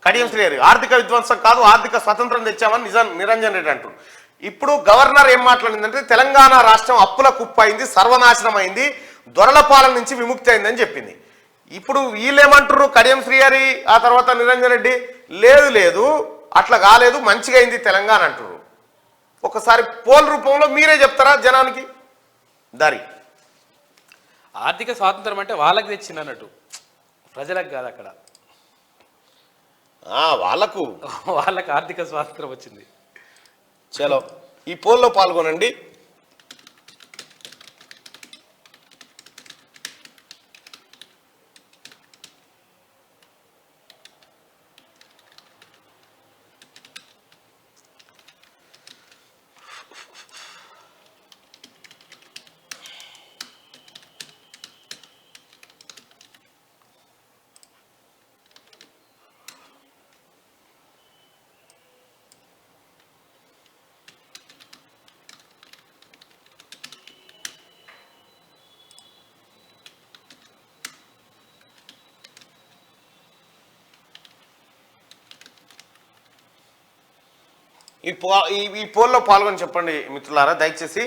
కడియం శ్రీహరి ఆర్థిక విధ్వంసం కాదు, ఆర్థిక స్వతంత్రం తెచ్చామని నిరంజన్ రెడ్డి అంటున్నారు. ఇప్పుడు గవర్నర్ ఏం మాట్లాడిందంటే తెలంగాణ రాష్ట్రం అప్పుల కుప్ప అయింది, సర్వనాశనం అయింది, దొరల పాలన నుంచి విముక్తి అయిందని చెప్పింది. ఇప్పుడు వీళ్ళేమంటారు, కడియం శ్రీహరి ఆ తర్వాత నిరంజన్ రెడ్డి, లేదు అట్లా కాలేదు, మంచిగా అయింది తెలంగాణ అంటారు. ఒకసారి పోల్ రూపంలో మీరే చెప్తారా జనానికి? దారి ఆర్థిక స్వాతంత్రం అంటే వాళ్ళకి తెచ్చింది అన్నట్టు, ప్రజలకు కాదు. అక్కడ వాళ్ళకు ఆర్థిక స్వాతంత్రం వచ్చింది. చలో ఈ పోల్లో పాల్గొనండి. ఈ పోల్లో పాల్గొని చెప్పండి మిత్రులారా దయచేసి.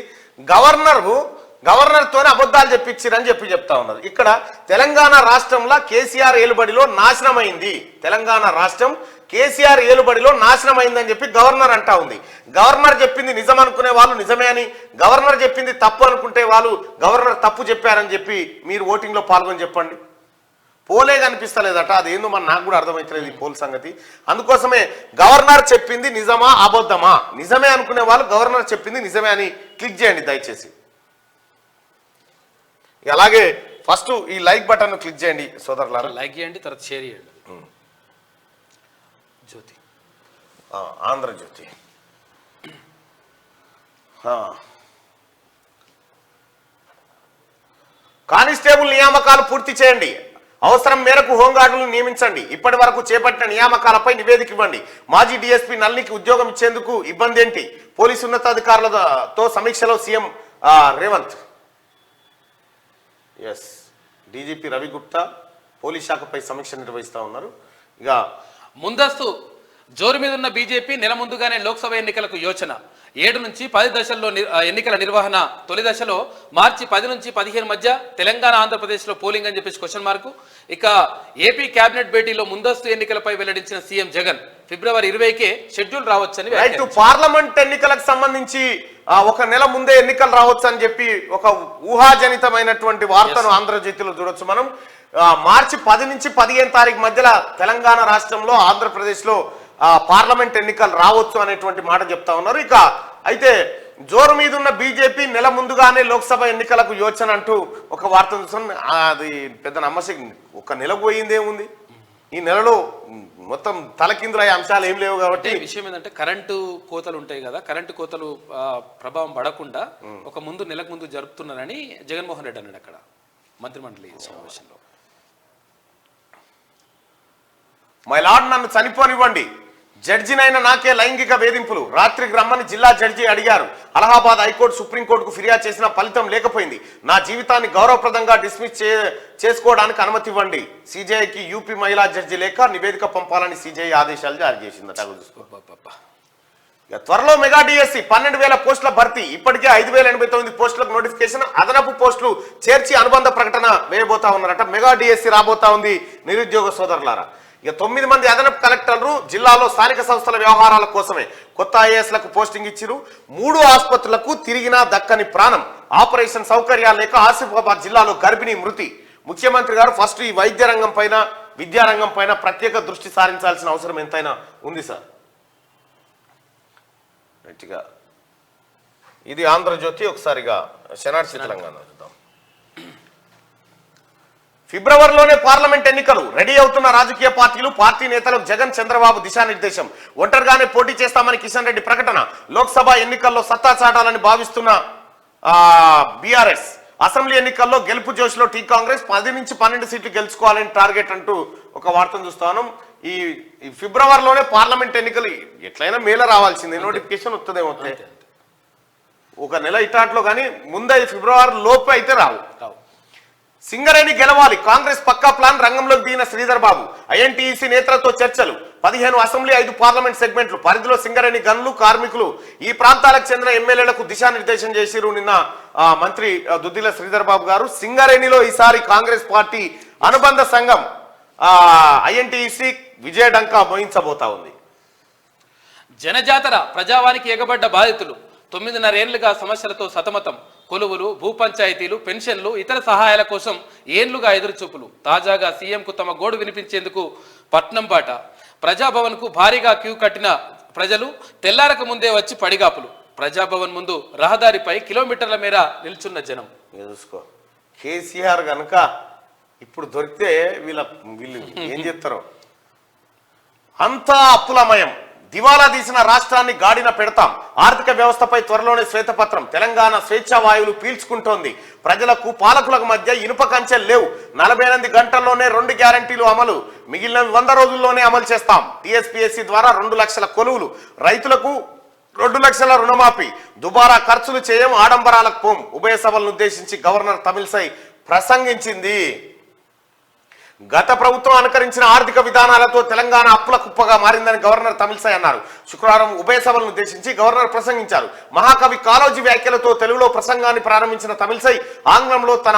గవర్నర్తోనే అబద్ధాలు చెప్పించారని చెప్తా ఉన్నారు. ఇక్కడ తెలంగాణ రాష్ట్రంలో కేసీఆర్ ఏలుబడిలో నాశనమైంది, తెలంగాణ రాష్ట్రం కేసీఆర్ ఏలుబడిలో నాశనమైందని చెప్పి గవర్నర్ అంటా ఉంది. గవర్నర్ చెప్పింది నిజం అనుకునే వాళ్ళు నిజమే అని, గవర్నర్ చెప్పింది తప్పు అనుకుంటే వాళ్ళు గవర్నర్ తప్పు చెప్పారని చెప్పి మీరు ఓటింగ్లో పాల్గొని చెప్పండి. పోలే కనిపిస్తలేదట, అదేందో నాకు కూడా అర్థమవుతలేదు ఈ పోల్ సంగతి. అందుకోసమే గవర్నర్ చెప్పింది నిజమా అబద్ధమా, నిజమే అనుకునే వాళ్ళు గవర్నర్ చెప్పింది నిజమే అని క్లిక్ చేయండి దయచేసి. అలాగే ఫస్ట్ ఈ లైక్ బటన్ క్లిక్ చేయండి సోదరులారా, లైక్ చేయండి, తర్వాత షేర్ చేయండి. జ్యోతి, ఆంధ్రజ్యోతి, కానిస్టేబుల్ నియామకాలు పూర్తి చేయండి, అవసరం మేరకు హోంగార్డులను నియమించండి, ఇప్పటి వరకు చేపట్టిన నియామకాలపై నివేదిక ఇవ్వండి, మాజీ డీఎస్పీ నల్లికి ఉద్యోగం ఇచ్చేందుకు ఇబ్బంది ఏంటి, పోలీసు ఉన్నతాధికారులతో సమీక్షలో CM Revanth. Yes, DGP Ravi Gupta police శాఖపై సమీక్ష నిర్వహిస్తా ఉన్నారు. ఇక ముందస్తు జోరు మీద ఉన్న బీజేపీ నెల ముందుగానే లోక్సభ ఎన్నికలకు యోచన, 7 నుంచి 10 దశల్లో ఎన్నికల నిర్వహణ. తొలి దశలో మార్చి 10 నుంచి 15 మధ్య తెలంగాణ ఆంధ్రప్రదేశ్లో పోలింగ్ అని చెప్పేసి క్వశ్చన్ మార్కు. ఇక ఏపీ కేబినెట్ భేటీలో ముందస్తు ఎన్నికలపై వెల్లడించిన సీఎం జగన్, ఫిబ్రవరి 20కే షెడ్యూల్ రావచ్చని. రైట్, పార్లమెంట్ ఎన్నికలకు సంబంధించి ఒక నెల ముందే ఎన్నికలు రావచ్చు అని చెప్పి ఒక ఊహాజనితమైనటువంటి వార్తను ఆంధ్రజ్యోతిలో చూడొచ్చు మనం. మార్చి 10 నుంచి 15 తారీఖు మధ్యలో తెలంగాణ రాష్ట్రంలో ఆంధ్రప్రదేశ్లో పార్లమెంట్ ఎన్నికలు రావచ్చు అనేటువంటి మాట చెప్తా ఉన్నారు. ఇక అయితే జోరు మీద ఉన్న బీజేపీ నెల ముందుగానే లోక్సభ ఎన్నికలకు యోచన అంటూ ఒక వార్త చూసాం. అది పెద్ద నమ్మశక్తి, ఒక నెల పోయిందేముంది, ఈ నెలలో మొత్తం తలకిందులయ్యే అంశాలు ఏం లేవు. కాబట్టి విషయం ఏంటంటే కరెంటు కోతలు ఉంటాయి కదా, కరెంటు కోతలు ప్రభావం పడకుండా ఒక నెలకు ముందు జరుపుతున్నారని జగన్మోహన్ రెడ్డి అన్నాడు అక్కడ మంత్రిమండలి సమావేశంలో. మై లార్డ్, నన్ను చనిపోనివ్వండి, జడ్జినైనా నాకే లైంగిక వేధింపులు, రాత్రికి రమ్మని జిల్లా జడ్జి అడిగారు. అలహాబాద్ హైకోర్టు సుప్రీంకోర్టుకు ఫిర్యాదు చేసిన ఫలితం లేకపోయింది, నా జీవితాన్ని గౌరవప్రదంగా డిస్మిస్ చేసుకోవడానికి అనుమతి ఇవ్వండి, సిజేఐకి యూపీ మహిళా జడ్జి లేఖ నివేదిక పంపాలని సిజేఐ ఆదేశాలు జారీ చేసిందట. త్వరలో మెగా డిఎస్సి 12,000 పోస్టుల భర్తీ, ఇప్పటికే 5,089 పోస్టులకు నోటిఫికేషన్, అదనపు పోస్టులు చేర్చి అనుబంధ ప్రకటన వేయబోతా ఉన్నారట. మెగా డిఎస్సి రాబోతా ఉంది నిరుద్యోగ సోదరులారా. ఇక 9 మంది అదనపు కలెక్టర్లు జిల్లాలో స్థానిక సంస్థల వ్యవహారాల కోసమే కొత్త ఐఏఎస్లకు పోస్టింగ్ ఇచ్చిరు. 3 ఆసుపత్రులకు తిరిగినా దక్కని ప్రాణం, ఆపరేషన్ సౌకర్యాలు లేక ఆసిఫాబాద్ జిల్లాలో గర్భిణీ మృతి. ముఖ్యమంత్రి గారు ఫస్ట్ ఈ వైద్య రంగం పైన విద్యారంగం పైన ప్రత్యేక దృష్టి సారించాల్సిన అవసరం ఎంతైనా ఉంది సార్. రైట్గా ఇది ఆంధ్రజ్యోతి. ఒకసారిగా శనార్థి తెలంగాణ చూద్దాం. ఫిబ్రవరిలోనే పార్లమెంట్ ఎన్నికలు, రెడీ అవుతున్న రాజకీయ పార్టీలు, పార్టీ నేతలకు జగన్ చంద్రబాబు దిశానిర్దేశం, ఒంటరిగానే పోటీ చేస్తామని కిషన్ రెడ్డి ప్రకటన, లోక్సభ ఎన్నికల్లో సత్తా చాటాలని భావిస్తున్న బీఆర్ఎస్, అసెంబ్లీ ఎన్నికల్లో గెలుపు జోష్లో టీ కాంగ్రెస్, 10 నుంచి 12 సీట్లు గెలుచుకోవాలని టార్గెట్ అంటూ ఒక వార్తను చూస్తాను. ఈ ఫిబ్రవరిలోనే పార్లమెంట్ ఎన్నికలు, ఎట్లయినా మేల రావాల్సిందే, నోటిఫికేషన్ వస్తుందేమో, ఒక నెల ఇటాట్లో కానీ ముందే ఫిబ్రవరి లోపు అయితే రావు. సింగరేణి గెలవాలి, కాంగ్రెస్ పక్కా ప్లాన్, రంగంలోకి దిగిన శ్రీధర్ బాబు, ఐఎన్టీఈసీ నేతలతో చర్చలు, 15 అసెంబ్లీ 5 పార్లమెంట్ సెగ్మెంట్లు, పరిధిలో సింగరేణి గనులు, కార్మికులు, ఈ ప్రాంతాలకు చెందిన ఎమ్మెల్యేలకు దిశానిర్దేశం చేసిరు నిన్న మంత్రి దుద్దిల శ్రీధర్ బాబు గారు. సింగరేణిలో ఈసారి కాంగ్రెస్ పార్టీ అనుబంధ సంఘం ఐఎన్టీసీ విజయడంకా మోయించబోతా ఉంది. జనజాతర ప్రజావానికి ఎగబడ్డ బాధితులు 9.5 ఏళ్లుగా సమస్యలతో సతమతం. కొలువులు, భూ పంచాయతీలు, పెన్షన్లు, ఇతర సహాయాల కోసం ఏళ్లుగా ఎదురుచూపులు. తాజాగా సీఎంకు తమ గోడు వినిపించేందుకు పట్నం బాట. ప్రజాభవన్కు భారీగా క్యూ కట్టిన ప్రజలు తెల్లారక ముందే వచ్చి పడిగాపులు. ప్రజాభవన్ ముందు రహదారిపై కిలోమీటర్ల మేర నిల్చున్న జనం. చూసుకో, కేసీఆర్ కనుక ఇప్పుడు దొరికితే వీళ్ళు ఏం చెప్తారో. అంతా అప్పులమయం. దివాలా తీసిన రాష్ట్రాన్ని గాడిన పెడతాం. ఆర్థిక వ్యవస్థపై త్వరలోనే శ్వేతపత్రం. తెలంగాణ స్వేచ్ఛా వాయువులు పీల్చుకుంటోంది. ప్రజలకు పాలకులకు మధ్య ఇనుప కంచెలు లేవు. 48 గంటల్లోనే 2 గ్యారంటీలు అమలు. మిగిలిన 100 రోజుల్లోనే అమలు చేస్తాం. టీఎస్పీఎస్సీ ద్వారా 2 లక్షల కొలువులు. రైతులకు 2 లక్షల రుణమాఫీ. దుబారా ఖర్చులు చేయం, ఆడంబరాలకు పోం. ఉభయ సభలను ఉద్దేశించి గవర్నర్ తమిళిసై ప్రసంగించింది. గత ప్రభుత్వం అనుకరించిన ఆర్థిక విధానాలతో తెలంగాణ అప్పుల కుప్పగా మారిందని గవర్నర్ తమిళిసై అన్నారు. శుక్రవారం ఉభయ సభలను ఉద్దేశించి గవర్నర్ ప్రసంగించారు. మహాకవి కాళోజీ వ్యాఖ్యలతో తెలుగులో ప్రసంగాన్ని ప్రారంభించిన తమిళిసై ఆంగ్లంలో తన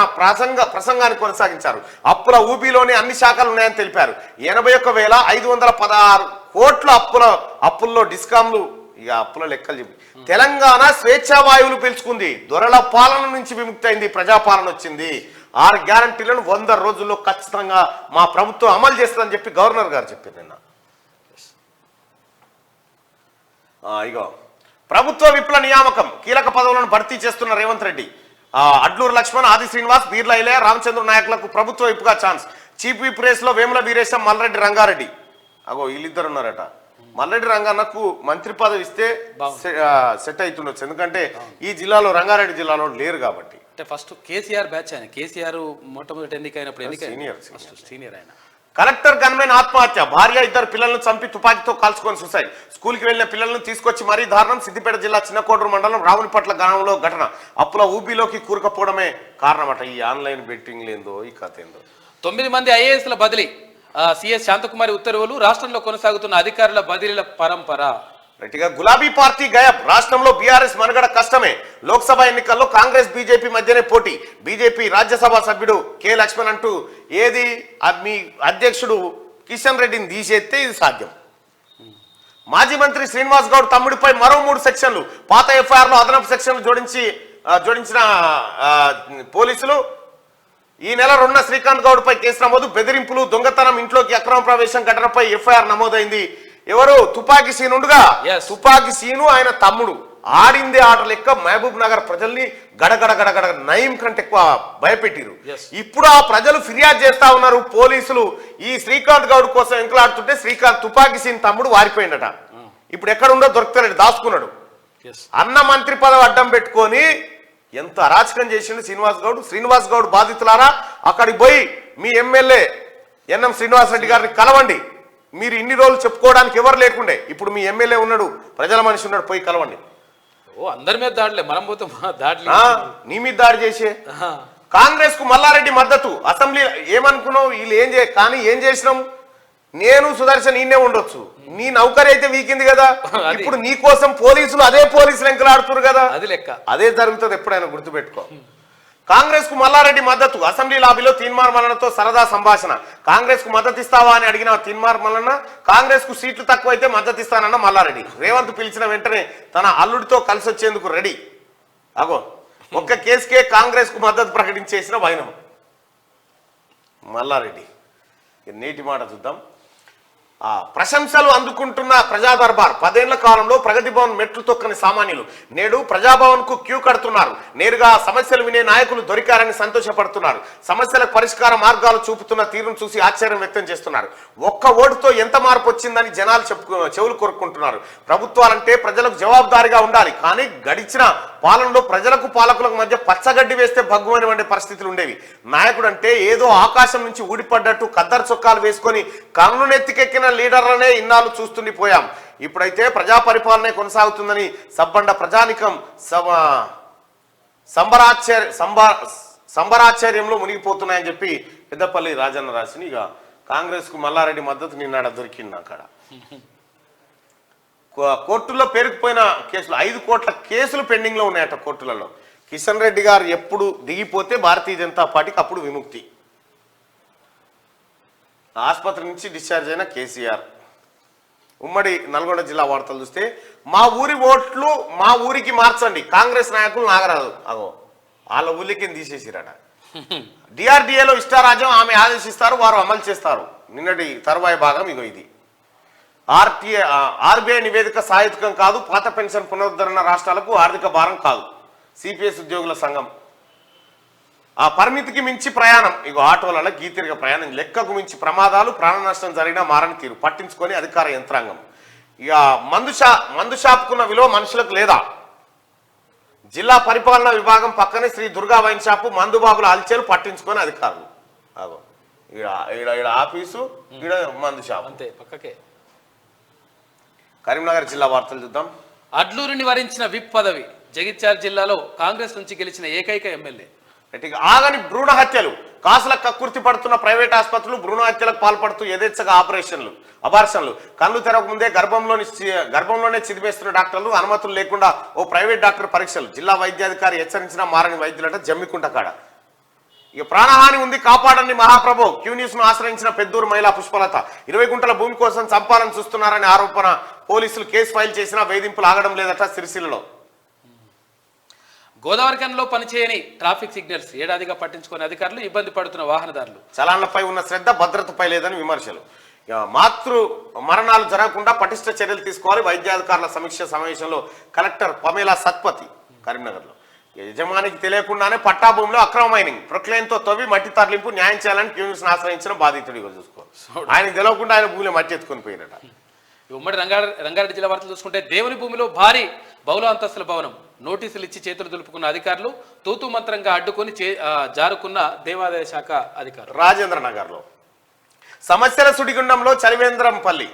ప్రసంగాన్ని కొనసాగించారు. అప్పుల ఊబిలోనే అన్ని శాఖలు ఉన్నాయని తెలిపారు. 81,516 కోట్ల అప్పుల్లో డిస్కాంలు అప్పుల లెక్కలు చెప్పి తెలంగాణ స్వేచ్ఛా వాయువులు పీల్చుకుంది. దొరల పాలన నుంచి విముక్తి అయింది, ప్రజాపాలన వచ్చింది. 6 గ్యారంటీలను 100 రోజుల్లో ఖచ్చితంగా మా ప్రభుత్వం అమలు చేస్తుందని చెప్పి గవర్నర్ గారు చెప్పారు నిన్న. ఇగో ప్రభుత్వ విప్ల నియామకం. కీలక పదవులను భర్తీ చేస్తున్న రేవంత్ రెడ్డి. అడ్లూరు లక్ష్మణ్, ఆది శ్రీనివాస్, బీర్లా ఇలయ, రామచంద్ర నాయకులకు ప్రభుత్వ విప్గా ఛాన్స్. చీఫ్ విప్ రేస్ లో వేముల వీరేశం, మల్రెడ్డి రంగారెడ్డి. అగో వీళ్ళిద్దరు ఉన్నారట. మల్రెడ్డి రంగన్నకు మంత్రి పదవి ఇస్తే సెట్ అవుతుండొచ్చు. ఎందుకంటే ఈ జిల్లాలో, రంగారెడ్డి జిల్లాలో లేరు కాబట్టి. అంటే ఫస్ట్ కేసీఆర్ బ్యాచ్ ఆయన. కేసీఆర్ మొట్టమొదటి ఎన్నికైనప్పుడు సీనియర్ ఆయన. కలెక్టర్ గన్మెన్ ఆత్మహత్య. భార్య, 2 పిల్లలను చంపి తుపాకీతో కాల్చుకొని సూసైడ్. స్కూల్కి వెళ్లిన పిల్లలను తీసుకొచ్చి మరీ దారుణం. సిద్దిపేట జిల్లా చిన్నకోడూరు మండలం రావునిపట్ల గ్రామంలో ఘటన. అప్పుల ఊబిలోకి కూరుకపోవడమే కారణమట. ఈ ఆన్లైన్ బెట్టింగ్ లేదో ఈ కథ ఏందో. 9 మంది ఐఏఎస్ల బదిలీ. సిఎస్ శాంతకుమారి ఉత్తర్వులు. రాష్ట్రంలో కొనసాగుతున్న అధికారుల బదిలీల పరంపర. రైట్గా గులాబీ పార్టీ గయబ్. రాష్ట్రంలో బీఆర్ఎస్ మనుగడ కష్టమే. లోక్సభ ఎన్నికల్లో కాంగ్రెస్ బీజేపీ మధ్యనే పోటీ. బీజేపీ రాజ్యసభ సభ్యుడు కె లక్ష్మణ్ అంటూ ఏది మీ అధ్యక్షుడు కిషన్ రెడ్డిని తీసేస్తే ఇది సాధ్యం. మాజీ మంత్రి శ్రీనివాస్ గౌడ్ తమ్ముడిపై మరో 3 సెక్షన్లు. పాత ఎఫ్ఐఆర్లో అదనపు సెక్షన్లు జోడించిన పోలీసులు. ఈ నెల 2న శ్రీకాంత్ గౌడ్ పై కేసు నమోదు. బెదిరింపులు, దొంగతనం, ఇంట్లోకి అక్రమ ప్రవేశం ఘటనపై ఎఫ్ఐఆర్ నమోదైంది. ఎవరు? తుపాకీ సీనుండగా తుపాకీ సీను ఆయన తమ్ముడు ఆడిందే ఆట లెక్క మహబూబ్ నగర్ ప్రజల్ని గడగడ నయం కంటే ఎక్కువ భయపెట్టిరు. ఇప్పుడు ఆ ప్రజలు ఫిర్యాదు చేస్తా ఉన్నారు. పోలీసులు ఈ శ్రీకాంత్ గౌడ్ కోసం ఎంకలాడుతుంటే శ్రీకాంత్ తుపాకీ సీన్ తమ్ముడు వారిపోయిందట. ఇప్పుడు ఎక్కడుండో దొరుకుతాడు, దాచుకున్నాడు. అన్న మంత్రి పదవి అడ్డం పెట్టుకొని ఎంత అరాచకం చేసిండు శ్రీనివాస్ గౌడ్ బాధితులారా, అక్కడికి పోయి మీ ఎమ్మెల్యే ఎన్ఎం శ్రీనివాస్ రెడ్డి గారిని కలవండి. మీరు ఇన్ని రోజులు చెప్పుకోవడానికి ఎవరు లేకుండే, ఇప్పుడు మీ ఎమ్మెల్యే ఉన్నాడు, ప్రజల మనిషి ఉన్నాడు, పోయి కలవండి. అందరి మీద దాడిలే, మనం పోతే దాడి నీ మీద దాడి చేసే. కాంగ్రెస్ కు మల్లారెడ్డి మద్దతు. అసెంబ్లీ ఏమనుకున్నావు వీళ్ళు కానీ ఏం చేసినాం? నేను సుదర్శన్ ఈయనే ఉండొచ్చు, నీ నౌకరీ అయితే వీకింది కదా. ఇప్పుడు నీ కోసం అదే పోలీసులు ఎంకలాడుతున్నారు కదా. అది లెక్క, అదే జరుగుతుంది ఎప్పుడైనా గుర్తుపెట్టుకో. కాంగ్రెస్ కు మల్లారెడ్డి మద్దతు. అసెంబ్లీ లాబీలో తీన్మార్ మల్లన్నతో సరదా సంభాషణ. కాంగ్రెస్ కు మద్దతు ఇస్తావా అని అడిగిన తీన్మార్ మల్లన్న, కాంగ్రెస్ కు సీట్లు తక్కువైతే మద్దతు ఇస్తానన్న మల్లారెడ్డి. రేవంత్ పిలిచిన వెంటనే తన అల్లుడితో కలిసి వచ్చేందుకు రెడీ. అగో ఒక్క కేసుకే కాంగ్రెస్ కు మద్దతు ప్రకటించేసిన వైనం మల్లారెడ్డి. నేటి మాట చూద్దాం. ప్రశంసలు అందుకుంటున్న ప్రజా దర్బార్. 10 ఏళ్ల కాలంలో ప్రగతి భవన్ మెట్లు తొక్కని సామాన్యులు నేడు ప్రజాభవన్ కు క్యూ కడుతున్నారు. నేరుగా సమస్యలు వినే నాయకులు దొరికారని సంతోషపడుతున్నారు. సమస్యలకు పరిష్కార మార్గాలు చూపుతున్న తీరును చూసి ఆశ్చర్యం వ్యక్తం చేస్తున్నారు. ఒక్క ఓటుతో ఎంత మార్పు వచ్చిందని జనాలు చెవులు కొరుక్కుంటున్నారు. ప్రభుత్వాలంటే ప్రజలకు జవాబుదారీగా ఉండాలి, కానీ గడిచిన పాలనలో ప్రజలకు పాలకులకు మధ్య పచ్చగడ్డి వేస్తే భగ్గుమని వండే పరిస్థితులు ఉండేవి. నాయకుడు అంటే ఏదో ఆకాశం నుంచి ఊడిపడ్డట్టు ఖద్దరు చొక్కాలు వేసుకొని కన్ను నెత్తికెక్కిన లీడర్లనే ఇన్నాళ్ళు చూస్తుండిపోయాం. ఇప్పుడైతే ప్రజా పరిపాలనే కొనసాగుతుందని సబ్బండ ప్రజానికం సంబరాశ్చర్యంలో మునిగిపోతున్నాయని చెప్పి పెద్దపల్లి రాజన్న రాసిన. ఇక కాంగ్రెస్ కు మల్లారెడ్డి మద్దతు నిన్నాడ దొరికింది. అక్కడ కోర్టుల్లో పేరుకుపోయిన కేసులు 5 కోట్ల కేసులు పెండింగ్ లో ఉన్నాయట కోర్టులలో. కిషన్ రెడ్డి గారు ఎప్పుడు దిగిపోతే భారతీయ జనతా పార్టీకి అప్పుడు విముక్తి. ఆసుపత్రి నుంచి డిశ్చార్జ్ అయిన కేసీఆర్. ఉమ్మడి నల్గొండ జిల్లా వార్తలు చూస్తే మా ఊరి ఓట్లు మా ఊరికి మార్చండి, కాంగ్రెస్ నాయకులు నాగరాజు అగో వాళ్ళ ఊళ్ళకి తీసేసిరట. డిఆర్డిఏలో ఇష్టారాజ్యం ఆమె ఆదేశిస్తారు, వారు అమలు చేస్తారు. నిన్నటి తరువాయి భాగం ఇగో ఇది. ఆర్బీఐ నివేదిక సాహిత్యం కాదు, పాత పెన్షన్ పునరుద్ధరణ రాష్ట్రాలకు ఆర్థిక భారం కాదు. సిపిఎస్ ఉద్యోగుల సంఘం. ఆ పరిమితికి మించి ప్రయాణం, ఇగో ఆటోలలో గీతిరిగ ప్రయాణం, లెక్కకు మించి ప్రమాదాలు, ప్రాణ నష్టం జరిగినా మారని తీరు పట్టించుకొని అధికార యంత్రాంగం. ఇక మందు షాపుకున్న విలువ మనుషులకు లేదా? జిల్లా పరిపాలనా విభాగం పక్కనే శ్రీ దుర్గా వైన్ షాపు, మందుబాబుల అల్చేలు పట్టించుకొని అధికారులు. అగో ఈడ ఆఫీసు, ఈడ మందు షాపు అంతే పక్కకే. కరీంనగర్ జిల్లా వార్తలు చూద్దాం. అడ్లూరిని వరించిన విప్ పదవి. జగిత్యాల జిల్లాలో కాంగ్రెస్ నుంచి గెలిచిన ఏకైక ఎమ్మెల్యే. ఆగని భ్రూణ హత్యలు, కాసులకు కక్కుర్తి పడుతున్న ప్రైవేట్ ఆసుపత్రులు, భ్రూణ హత్యలకు పాల్పడుతూ యథేచ్ఛగా అబార్షన్లు, కళ్ళు తెరవక ముందే గర్భంలోనే చిదిమేస్తున్న డాక్టర్లు, అనుమతులు లేకుండా ఓ ప్రైవేట్ డాక్టర్ పరీక్షలు. జిల్లా వైద్యాధికారి హెచ్చరించినా మారని వైద్యులట జమ్మికుంట కాడ. ఇక ప్రాణహాని ఉంది, కాపాడండి మహాప్రభు. క్యూ న్యూస్ ను ఆశ్రయించిన పెద్దూరు మహిళా పుష్పలత. 20 గుంటల భూమి కోసం చంపాలని చూస్తున్నారని ఆరోపణ. పోలీసులు కేసు ఫైల్ చేసినా వేధింపులు ఆగడం లేదట సిరిసిల్లలో. గోదావరిఖనిలో పనిచేయని ట్రాఫిక్ సిగ్నల్స్ ఏడాదిగా పట్టించుకునే అధికారులు, ఇబ్బంది పడుతున్న వాహనదారులు. చలాన్లపై ఉన్న శ్రద్ధ భద్రతపై లేదని విమర్శలు. మాతృ మరణాలు జరగకుండా పటిష్ట చర్యలు తీసుకోవాలి. వైద్యాధికారుల సమీక్ష సమావేశంలో కలెక్టర్ పమేలా సత్పతి. కరీంనగర్లో యజమానికి తెలియకుండానే పట్టా భూమిలో అక్రమ మైనింగ్, ప్రొక్లైన్తో తవ్వి మట్టి తరలింపు, న్యాయం చేయాలని క్యూన్స్ని ఆశ్రయించిన బాధితుడిగా చూసుకో. ఆయనకు తెలియకుండా ఆయన భూమిలో మట్టి ఎత్తుకొని పోయినట. ఉమ్మడి రంగారెడ్డి జిల్లా వార్తలు చూసుకుంటే దేవుని భూమిలో భారీ బహుళ అంతస్తుల భవనం. నోటీసులు ఇచ్చి చేతులు దులుపుకున్న అధికారులు, తూతూ మంత్రంగా అడ్డుకొని జారుకున్న దేవాదాయ శాఖ అధికారులు. రాజేంద్ర నగర్లో సమస్యల సుడిగుండంలో చలివేంద్రంపల్లి.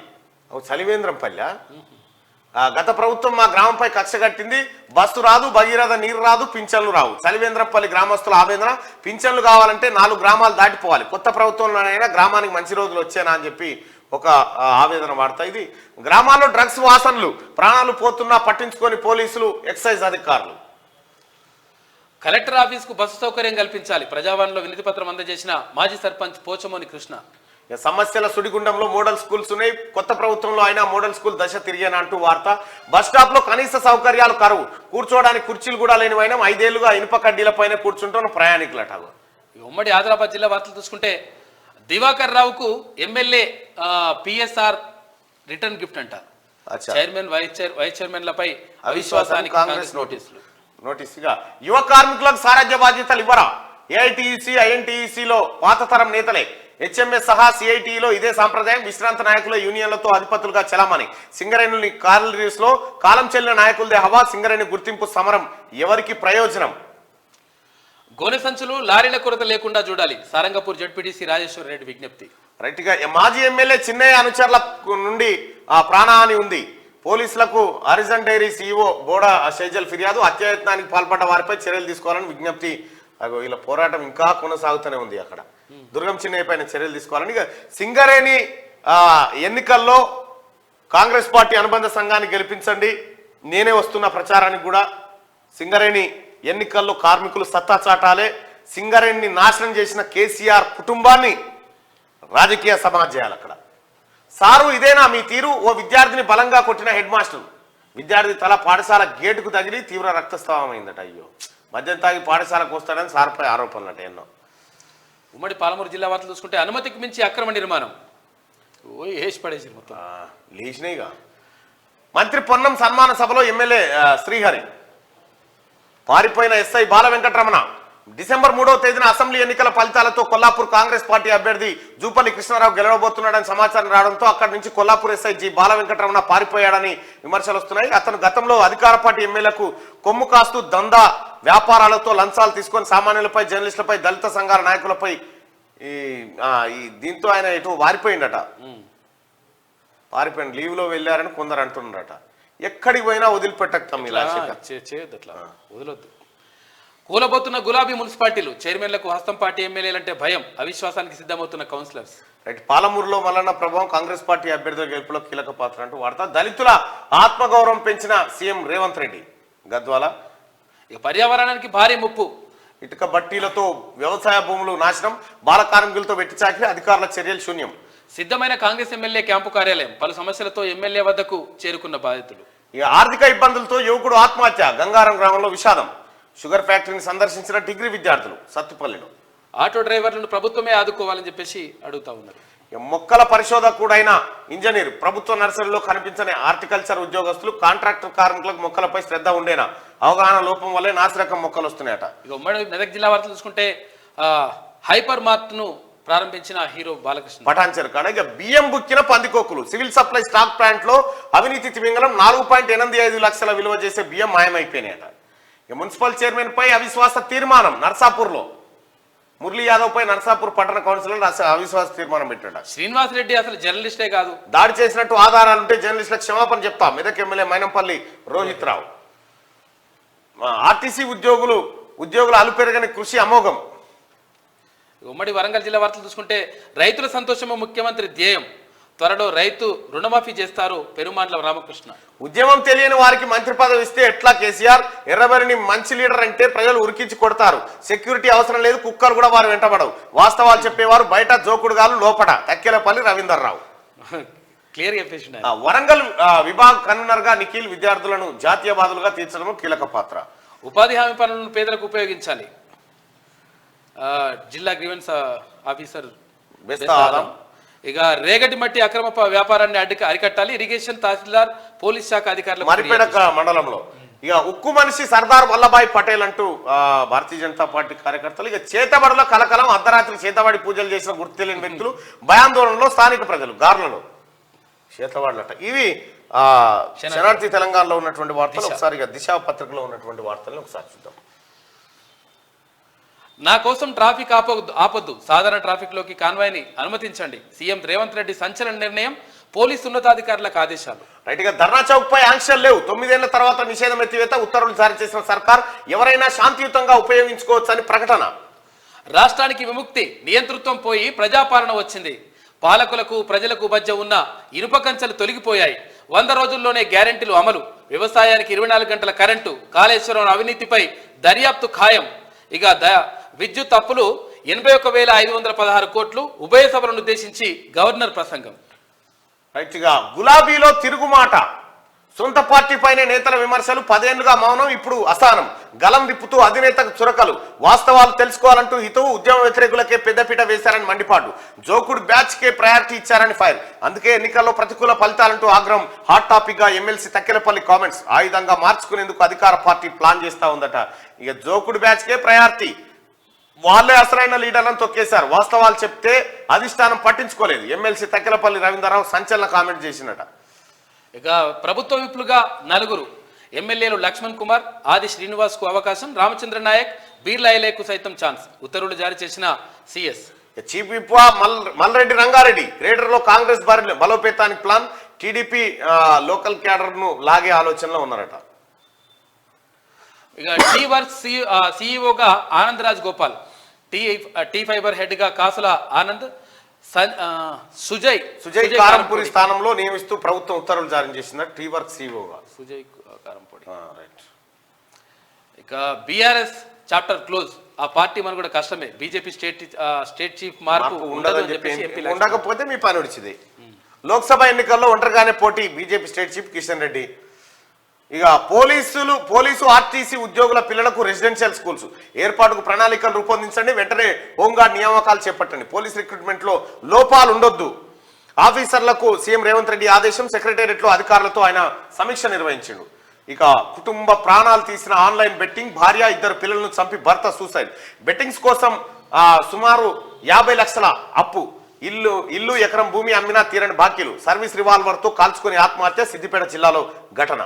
గత ప్రభుత్వం మా గ్రామంపై కక్ష కట్టింది. బస్సు రాదు, భగీరథ నీరు రాదు, పింఛన్లు రావు. చలివేంద్రంపల్లి గ్రామస్తుల ఆవేదన. పింఛన్లు కావాలంటే 4 గ్రామాలు దాటిపోవాలి. కొత్త ప్రభుత్వంలోనైనా గ్రామానికి మంచి రోజులు వచ్చేనా అని చెప్పి ఒక ఆవేదన వార్త ఇది. గ్రామాల్లో డ్రగ్స్ వాసనలు, ప్రాణాలు పోతున్నా పట్టించుకొని పోలీసులు, ఎక్సైజ్ అధికారులు. కలెక్టర్ ఆఫీస్ కు బస్సు సౌకర్యం కల్పించాలి. ప్రజావాణిలో వినతి పత్రం అందజేసిన మాజీ సర్పంచ్ పోచమోని కృష్ణ. సమస్యల సుడిగుండంలో మోడల్ స్కూల్స్ ఉన్నాయి. కొత్త ప్రభుత్వంలో అయినా మోడల్ స్కూల్ దశ తిరిగేనా అంటూ వార్త. బస్ స్టాప్ లో కనీస సౌకర్యాలు కరువు, కూర్చోవడానికి కుర్చీలు కూడా లేనివైనా 5 ఏళ్లుగా ఇనుప కడ్డీలపైన కూర్చుంటున్న ప్రయాణికులట. ఉమ్మడి ఆదిలాబాద్ జిల్లా వార్తలు చూసుకుంటే దివాకర్ రావుకు ఎమ్మెల్యే పిఎస్ఆర్ రిటర్న్ గిఫ్ట్ అంట. చైర్మన్ వైస్ చైర్మన్లపై అవిశ్వాసానికి కాంగ్రెస్ నోటీసుగా. యువ కార్మికులకు సారథ్య బాధ్యతలు ఇవ్వరా? ఏఐటీయూసీ ఐఎన్టీయూసీలో పాత తరం నేతలే. హెచ్ఎంఎస్ సహా సిఐటిలో ఇదే సాంప్రదాయం. విశ్రాంత నాయకుల యూనియన్లతో అధిపతులుగా చలామణి. సింగరేణుని కార్లరీస్ లో కాలం చెల్లిన నాయకులదే హవా. సింగరేణి గుర్తింపు సమరం ఎవరికి ప్రయోజనం? గోనె సంచులు, లారీల కొరత లేకుండా చూడాలి. సారంగపూర్ జడ్పీటీసీ రాజేశ్వర్ రెడ్డి విజ్ఞప్తి. రైట్ గా మాజీ ఎమ్మెల్యే చిన్నయ్య అనుచరుల నుండి ప్రాణహాని ఉంది. పోలీసులకు హరిజన్ డైరీ సీఈఓ బోడా షేజల్ ఫిర్యాదు. హత్యాయత్నానికి పాల్పడ్డ వారిపై చర్యలు తీసుకోవాలని విజ్ఞప్తి. వీళ్ళ పోరాటం ఇంకా కొనసాగుతూనే ఉంది. అక్కడ దుర్గం చిన్నయ్య పైన చర్యలు తీసుకోవాలని. ఇక సింగరేణి ఎన్నికల్లో కాంగ్రెస్ పార్టీ అనుబంధ సంఘాన్ని గెలిపించండి, నేనే వస్తున్న ప్రచారానికి కూడా. సింగరేణి ఎన్నికల్లో కార్మికులు సత్తా చాటాలే. సింగరేణిని నాశనం చేసిన కేసీఆర్ కుటుంబాన్ని రాజకీయ సమాజ్ చేయాలి. అక్కడ సారు ఇదేనా మీ తీరు? ఓ విద్యార్థిని బలంగా కొట్టిన హెడ్ మాస్టర్. విద్యార్థి తల పాఠశాల గేటుకు తగిలి తీవ్ర రక్తస్రావం అయిందట. అయ్యో, మద్యం తాగి పాఠశాలకు వస్తాడని సార్పై ఆరోపణలు అట ఎన్నో. ఉమ్మడి పాలమూరు జిల్లా వార్తలు చూసుకుంటే అనుమతికి మించి అక్రమ నిర్మాణం. వేసి పడేసి మొత్తం లేచినాయిగా. మంత్రి పొన్నం సన్మాన సభలో ఎమ్మెల్యే శ్రీహరి. పారిపోయిన ఎస్ఐ బాల వెంకటరమణ. డిసెంబర్ 3వ తేదీన అసెంబ్లీ ఎన్నికల ఫలితాలతో కొల్లాపూర్ కాంగ్రెస్ పార్టీ అభ్యర్థి జూపల్లి కృష్ణారావు గెలవబోతున్నాడని సమాచారం రావడంతో అక్కడి నుంచి కొల్లాపూర్ ఎస్ఐ జి బాల వెంకటరమణ పారిపోయాడని విమర్శలు వస్తున్నాయి. అతను గతంలో అధికార పార్టీ ఎమ్మెల్యేలకు కొమ్ము కాస్తూ దందా వ్యాపారాలతో లంచాలు తీసుకొని సామాన్యులపై, జర్నలిస్టులపై, దళిత సంఘాల నాయకులపై దీంతో ఆయన ఎటు వారిపోయిందట. పారిపోయింది, లీవ్ లో వెళ్ళారని కొందరు అంటున్నారట. ఎక్కడికి పోయినా వదిలిపెట్టం ఇలా చేయొద్దు, అట్లా వదలొద్దు. కూలబోతున్న గులాబీ మున్సిపాలిటీలు. చైర్మన్లకు హస్తం పార్టీ ఎమ్మెల్యేలంటే భయం. అవిశ్వాసానికి సిద్ధమవుతున్న కౌన్సిలర్స్. రైట్. పాలమూరులో మల్లన్న ప్రభావం కాంగ్రెస్ పార్టీ అభ్యర్థుల గెలుపులో కీలక పాత్ర అంటూ వార్త. దళితుల ఆత్మగౌరవం పెంచిన సీఎం రేవంత్ రెడ్డి. గద్వాల. ఇక పర్యావరణానికి భారీ ముప్పు. ఇటుక బట్టీలతో వ్యవసాయ భూములు నాశనం. బాల కార్మికులతో వెట్టి చాకిరి. అధికారుల చర్యలు శూన్యం. సిద్ధమైన కాంగ్రెస్ ఎమ్మెల్యే క్యాంపు కార్యాలయం పలు సమస్యలతో ఎమ్మెల్యే వద్దకు చేరుకున్న బాధితులు. ఇక ఆర్థిక ఇబ్బందులతో యువకుడు ఆత్మహత్య, గంగారం గ్రామంలో విషాదం. షుగర్ ఫ్యాక్టరీని సందర్శించిన డిగ్రీ విద్యార్థులు సత్తుపల్లిలో. ఆటో డ్రైవర్లను ప్రభుత్వమే ఆదుకోవాలని చెప్పేసి అడుగుతా ఉన్నారు. మొక్కల పరిశోధకుడైన ఇంజనీర్, ప్రభుత్వ నర్సరీలో కనిపించని హార్టికల్చర్ ఉద్యోగస్తులు, కాంట్రాక్టర్ కార్మికులకు మొక్కలపై శ్రద్ధ ఉండేనా, అవగాహన లోపం వల్లే నాసిరకం మొక్కలు వస్తున్నాయట. ఇక ఉమ్మడి మెదక్ జిల్లా వార్తలు చూసుకుంటే హైపర్ మార్ట్ ను ప్రారంభించిన హీరో బాలకృష్ణ. పటాన్చెరు కాడ ఇక బియ్యం బుక్కిన పందికొక్కులు. సివిల్ సప్లై స్టాక్ ప్లాంట్ లో అవినీతి తిమింగలం 4.85 లక్షల విలువ చేసే బియ్యం మాయమైపోయినాయట. ఇక మున్సిపల్ చైర్మన్ పై అవిశ్వాస తీర్మానం నర్సాపూర్లో. మురళీ యాదవ్ పై నర్సాపూర్ పట్టణ కౌన్సిలర్ అవిశ్వాస తీర్మానం పెట్టాడు. శ్రీనివాస్ రెడ్డి అసలు జర్నలిస్టే కాదు, దాడి చేసినట్టు ఆధారాలుంటే జర్నలిస్టులకు క్షమాపణ చెప్తా. మెదక్ ఎమ్మెల్యే మైనంపల్లి రోహిత్ రావు. ఆర్టీసీ ఉద్యోగుల అలుపెరగని కృషి అమోఘం. ఉమ్మడి వరంగల్ జిల్లా వార్తలు చూసుకుంటే రైతుల సంతోషము ముఖ్యమంత్రి ధ్యేయం, త్వరలో రైతు రుణమాఫీ చేస్తారు పెరుమాండ్ల రామకృష్ణ. ఉద్యమం తెలియని వారికి మంత్రి పదవి ఇస్తే ఎట్లా కేసీఆర్? ఎర్రబరిని మంచి లీడర్ అంటే ప్రజలు ఉరికించి కొడతారు. సెక్యూరిటీ అవసరం లేదు, కుక్కలు కూడా వారు వెంటబడవు. వాస్తవాలు చెప్పేవారు బయట, జోకుడుగాలు లోపట. తక్కెలపల్లి రవీందర్ రావు క్లియర్ చెప్పేసి. వరంగల్ విభాగ్ కన్వీనర్ గా నిఖిల్ విద్యార్థులను జాతీయవాదులుగా తీర్చడం కీలక పాత్ర. ఉపాధి హామీ పనులను పేదలకు ఉపయోగించాలి. జిల్లా గ్రీవెన్స్ ఆఫీసర్ బెస్తా. ఇక రేగటి మట్టి అక్రమ వ్యాపారాన్ని అరికట్టాలి. ఇరిగేషన్, తహసీల్దార్, పోలీస్ శాఖ అధికారులు. మరిపేడ మండలంలో ఇక ఉక్కు మనిషి సర్దార్ వల్లభాయ్ పటేల్ అంటూ భారతీయ జనతా పార్టీ కార్యకర్తలు. ఇక చేతబడిలో కలకలం. అర్ధరాత్రి చేతబడి పూజలు చేసిన గుర్తు తెలియని వ్యక్తులు భయాందోళనలో స్థానిక ప్రజలు. గార్లలో చేతబడులట. ఇవి శనార్థి తెలంగాణలో ఉన్నటువంటి వార్తలు. ఒకసారి దిశ పత్రికలో ఉన్నటువంటి వార్తలను ఒకసారి చూద్దాం. నా కోసం ట్రాఫిక్ ఆపొద్దు, సాధారణ ట్రాఫిక్ లోకి కాన్వాయ్ని అనుమతించండి. సీఎం రేవంత్ రెడ్డి సంచలన నిర్ణయం, పోలీసు ఉన్నతాధికారులకు ఆదేశాలు. రైట్ గా ధర్నా చౌక్ పై ఆంక్షలు లేవు. 9 ఏళ్ల తర్వాత నిషేధం ఎత్తివేత, ఉత్తర్వులు జారీ చేసిన సర్కార్. ఎవరైనా శాంతియుతంగా ఉపయోగించుకోవచ్చని ప్రకటన. రాష్ట్రానికి విముక్తి, నియంతృత్వం పోయి ప్రజాపాలన వచ్చింది. పాలకులకు ప్రజలకు మధ్య ఉన్న ఇనుప కంచెలు తొలగిపోయాయి. 100 రోజుల్లోనే గ్యారెంటీలు అమలు. వ్యవసాయానికి 24 గంటల కరెంటు. కాళేశ్వరం అవినీతిపై దర్యాప్తు ఖాయం. ఇక విద్యుత్ అప్పులు 81,516 కోట్లు. ఉభయ సభలను ఉద్దేశించి గవర్నర్ ప్రసంగం. రైట్ గా గులాబీలో తిరుగుమాట. సొంత పార్టీ పైన నేతల విమర్శలు. 10 ఏళ్లుగా మౌనం, ఇప్పుడు అసహనం. గలం విప్పుతూ అధినేతకు చురకలు. వాస్తవాలు తెలుసుకోవాలంటూ హితవు. ఉద్యమ వ్యతిరేకులకే పెద్దపీట వేశారని మండిపాటు. జోకుడు బ్యాచ్ కే ప్రయారిటీ ఇచ్చారని ఫైర్. అందుకే ఎన్నికల్లో ప్రతికూల ఫలితాలంటూ ఆగ్రహం. హాట్ టాపిక్ గా ఎమ్మెల్సీ తక్కెలపల్లి కామెంట్స్. ఆయుధంగా మార్చుకునేందుకు అధికార పార్టీ ప్లాన్ చేస్తా ఉందట. ఇక జోకుడు బ్యాచ్ కే ప్రయారిటీ. వాళ్ళే అసలైన లీడర్లను తొక్కేశారు. వాస్తవాలు చెప్తే అధిష్టానం పట్టించుకోలేదు. ఎమ్మెల్సీ తక్కెలపల్లి రవీంద్రరావు సంచలన కామెంట్ చేసినట. ఇక ప్రభుత్వ విప్లుగా 4 ఎమ్మెల్యేలు లక్ష్మణ్ కుమార్, ఆది శ్రీనివాస్ కు అవకాశం. రామచంద్ర నాయక్, బీర్లాయలేకు సైతం ఛాన్స్. ఉత్తర్వులు జారీ చేసిన CS. Chief whip Malreddy Rangareddy. Greater లో కాంగ్రెస్ బలోపేతానికి ప్లాన్. టీడీపీ లోకల్ క్యాడర్ ను లాగే ఆలోచనలో ఉన్నారట. ఇక టీ వర్క్స్ సిఇఓగా Anand Raj Gopal. T fibre head గా కాసుల ఆనంద్. సుజయ్ కారంపూరి స్థానంలో నియమిస్తూ ప్రభుత్వం ఉత్తర్వులు జారీ చేసింది. టీ వర్క్ సిఇఓగా సుజయ్ కారంపూడి. రైట్. ఇక బీఆర్ఎస్ చాప్టర్ క్లోజ్. ఆ పార్టీ మనకు కూడా కష్టమే. బీజేపీ స్టేట్ చీఫ్ మార్పు ఉండదని చెప్పేసి ఉండకపోతే మీ పని వచ్చింది. లోక్సభ ఎన్నికల్లో ఒంటరిగానే పోటీ. BJP state chief Kishan Reddy. ఇక పోలీసు ఆర్టీసీ ఉద్యోగుల పిల్లలకు రెసిడెన్షియల్ స్కూల్స్ ఏర్పాటుకు ప్రణాళికలు రూపొందించండి. వెంటనే హోంగార్డ్ నియామకాలు చేపట్టండి. పోలీస్ రిక్రూట్మెంట్ లో లోపాలు ఉండొద్దు. ఆఫీసర్లకు సీఎం రేవంత్ రెడ్డి ఆదేశం. సెక్రటేరియట్ లో అధికారులతో ఆయన సమీక్ష నిర్వహించాడు. ఇక కుటుంబ ప్రాణాలు తీసిన ఆన్లైన్ బెట్టింగ్. భార్య, 2 పిల్లలను చంపి భర్త సూసైడ్. బెట్టింగ్స్ కోసం సుమారు 50 లక్షల అప్పు. ఇల్లు ఎకరం భూమి అమ్మినా తీరని బాకీలు. సర్వీస్ రివాల్వర్ తో కాల్చుకుని ఆత్మహత్య. సిద్దిపేట జిల్లాలో ఘటన.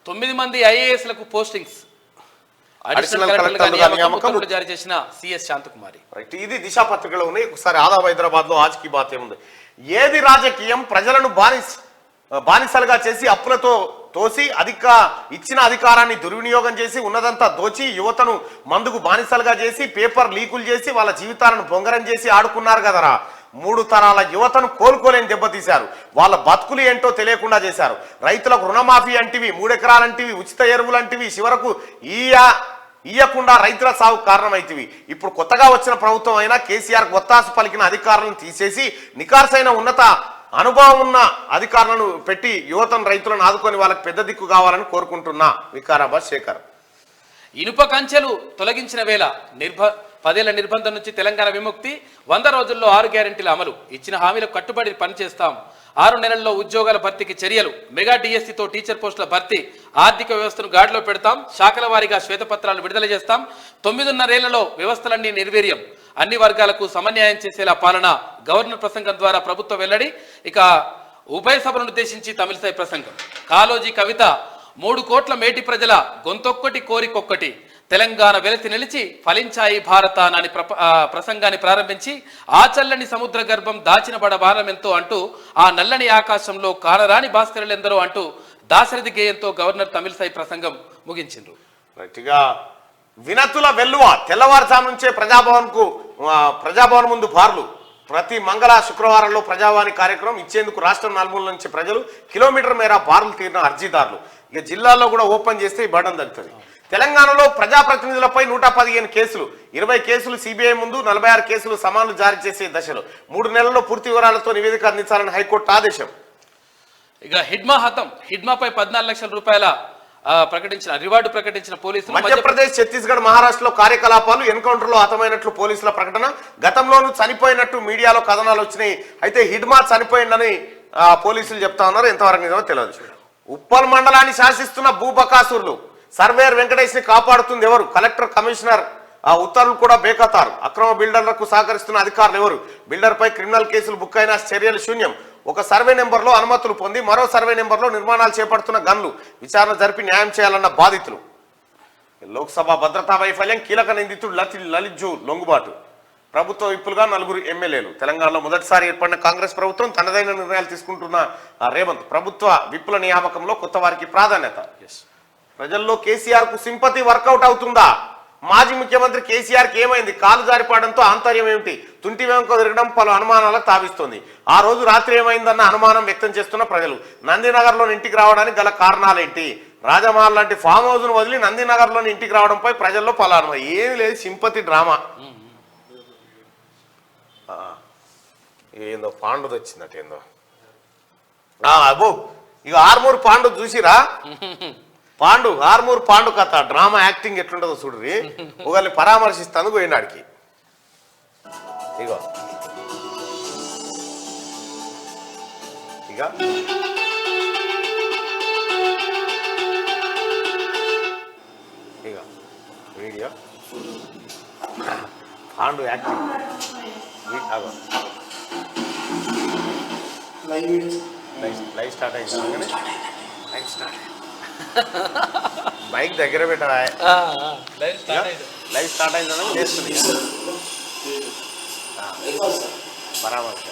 9 మంది ఐఏఎస్లకు పోస్టింగ్స్. అడిషనల్ కలెక్టర్లుగా జారీ చేసిన సిఎస్ శాంతకుమారి. రైట్. ఇది దిశ పత్రికలో ఉన్నాయి. ఒకసారి ఆదాబ్ హైదరాబాద్ లో ఆజ్ కీ బాత్ ఏముంది. ఏది రాజకీయం? ప్రజలను బానిసలుగా చేసి అప్పులతో తోసి ఇచ్చిన అధికారాన్ని దుర్వినియోగం చేసి ఉన్నదంతా దోచి యువతను మందుకు బానిసలుగా చేసి పేపర్ లీకులు చేసి వాళ్ళ జీవితాలను బొంగరం చేసి ఆడుకున్నారు కదరా. 3 తరాల యువతను కోలుకోలేని దెబ్బతీశారు. వాళ్ళ బతుకులు ఏంటో తెలియకుండా చేశారు. రైతులకు రుణమాఫీ అంటివి, 3 ఎకరాలంటివి, ఉచిత ఎరువులంటివి, చివరకు ఇయ్యకుండా రైతుల సాగు కారణమైతివి. ఇప్పుడు కొత్తగా వచ్చిన ప్రభుత్వం అయినా కేసీఆర్ ఒత్తాసు పలికిన అధికారులను తీసేసి నికార్సైన ఉన్నత అనుభవం ఉన్న అధికారులను పెట్టి యువతను రైతులను ఆదుకొని వాళ్ళకి పెద్ద దిక్కు కావాలని కోరుకుంటున్నా. వికారాబాద్ శేఖర్. ఇనుప కంచెలు తొలగించిన వేళ 10 ఏళ్ల నిర్బంధం నుంచి తెలంగాణ విముక్తి, 100 రోజుల్లో 6 గ్యారెంటీల అమలు, ఇచ్చిన హామీలకు కట్టుబడి పనిచేస్తాం, 6 నెలల్లో ఉద్యోగాల భర్తీకి చర్యలు, మెగా డిఎస్సితో టీచర్ పోస్టుల భర్తీ, ఆర్థిక వ్యవస్థను గాడిలో పెడతాం, శాఖల వారీగా శ్వేతపత్రాలు విడుదల చేస్తాం, 9.5 ఏళ్లలో వ్యవస్థలన్నీ నిర్వీర్యం, అన్ని వర్గాలకు సమన్యాయం చేసేలా పాలన, గవర్నర్ ప్రసంగం ద్వారా ప్రభుత్వ వెల్లడి. ఇక ఉభయ సభలను ఉద్దేశించి తమిళసై ప్రసంగం. కాళోజీ కవిత 3 కోట్ల మేటి ప్రజల గొంతొక్కటి కోరికొక్కటి, తెలంగాణ వెలసి నిలిచి ఫలించాయి భారత అని ప్రసంగాన్ని ప్రారంభించి ఆ చల్లని సముద్ర గర్భం దాచిన బడబాలమెంతో అంటూ ఆ నల్లని ఆకాశంలో కానరాని భాస్కరులెందరో అంటూ దాశరథి గేయంతో గవర్నర్ తమిళసై ప్రసంగం ముగించిండ్రు. గట్టిగా వినతుల వెల్లువ తెల్లవారుజాము నుంచే ప్రజాభవన్ ముందు బార్లు. ప్రతి మంగళ శుక్రవారంలో ప్రజావాణి కార్యక్రమం ఇచ్చేందుకు రాష్ట్రం నలుమూల నుంచి ప్రజలు కిలోమీటర్ మేర బార్లు తీరిన అర్జీదారులు. ఇక జిల్లాల్లో కూడా ఓపెన్ చేస్తే ఈ బటన్ తగ్గుతుంది. తెలంగాణలో ప్రజాప్రతినిధులపై 115 కేసులు, 20 కేసులు సిబిఐ ముందు, 46 కేసులు సమన్లు జారీ చేసే దశలో. 3 నెలల్లో పూర్తి వివరాలతో నివేదిక అందించాలని హైకోర్టు ఆదేశం. ఇక హిడ్మా హతం, హిడ్మాపై 14 లక్షల రూపాయల రివార్డు ప్రకటించిన పోలీసులు. మధ్యప్రదేశ్, ఛత్తీస్గఢ్, మహారాష్ట్రలో కార్యకలాపాలు, ఎన్కౌంటర్ లో హతమైనట్లు పోలీసుల ప్రకటన. గతంలోనూ చనిపోయినట్టు మీడియాలో కథనాలు వచ్చినాయి. అయితే హిడ్మా చనిపోయిందని పోలీసులు చెప్తా ఉన్నారు. ఎంతవరకు నిజమో తెలియదు. ఉప్పల్ మండలాన్ని శాసిస్తున్న భూబకాసురులు. సర్వేయర్ వెంకటేష్ ని కాపాడుతుంది ఎవరు? కలెక్టర్, కమిషనర్ ఉత్తర్వులు కూడా బేఖతారు. అక్రమ బిల్డర్లకు సహకరిస్తున్న అధికారులు ఎవరు? బిల్డర్ పై క్రిమినల్ కేసులు బుక్ అయినా చర్యలు శూన్యం. ఒక సర్వే నెంబర్లో అనుమతులు పొంది మరో సర్వే నెంబర్లో నిర్మాణాలు చేపడుతున్న గన్లు. విచారణ జరిపి న్యాయం చేయాలన్న బాధితులు. లోక్సభ భద్రతా వైఫల్యం, కీలక నిందితుడు లలిత్ జూ లొంగుబాటు. ప్రభుత్వ విప్పులుగా 4 ఎమ్మెల్యేలు. తెలంగాణలో మొదటిసారి ఏర్పడిన కాంగ్రెస్ ప్రభుత్వం తనదైన నిర్ణయాలు తీసుకుంటున్న రేవంత్. ప్రభుత్వ విప్పుల నియామకంలో కొత్త వారికి ప్రాధాన్యత. ప్రజల్లో కేసీఆర్ కు సింపతి వర్కౌట్ అవుతుందా? మాజీ ముఖ్యమంత్రి కేసీఆర్కి ఏమైంది? కాలు జారిపడంతో ఆంతర్యం ఏమిటి? తుంటి వెంక తిరగడం పలు అనుమానాలకు తావిస్తోంది. ఆ రోజు రాత్రి ఏమైందన్న అనుమానం వ్యక్తం చేస్తున్న ప్రజలు. నందినగర్లోని ఇంటికి రావడానికి గల కారణాలేంటి? రాజమహల్ లాంటి ఫామ్ హౌస్ ను వదిలి నందినగర్లోని ఇంటికి రావడంపై ప్రజల్లో పలు అనుమానం. ఏమి లేదు, సింపతి డ్రామా. ఏందో పాండుది వచ్చిందట ఏందో. అబ్బో, ఇక ఆర్మూర్ పాండు చూసిరా? ఆర్మూర్ పాండు కథ డ్రామా యాక్టింగ్ ఎట్లుంటుందో చూడ్రి. ఒకరిని పరామర్శిస్తాను పోయినాడికి. ఇగో video Pandu acting. Live start అయింది. బైక్ దగ్గర పెట్టరా? లైవ్ స్టార్ట్ అయిందని చేస్తుంది పరామర్శ.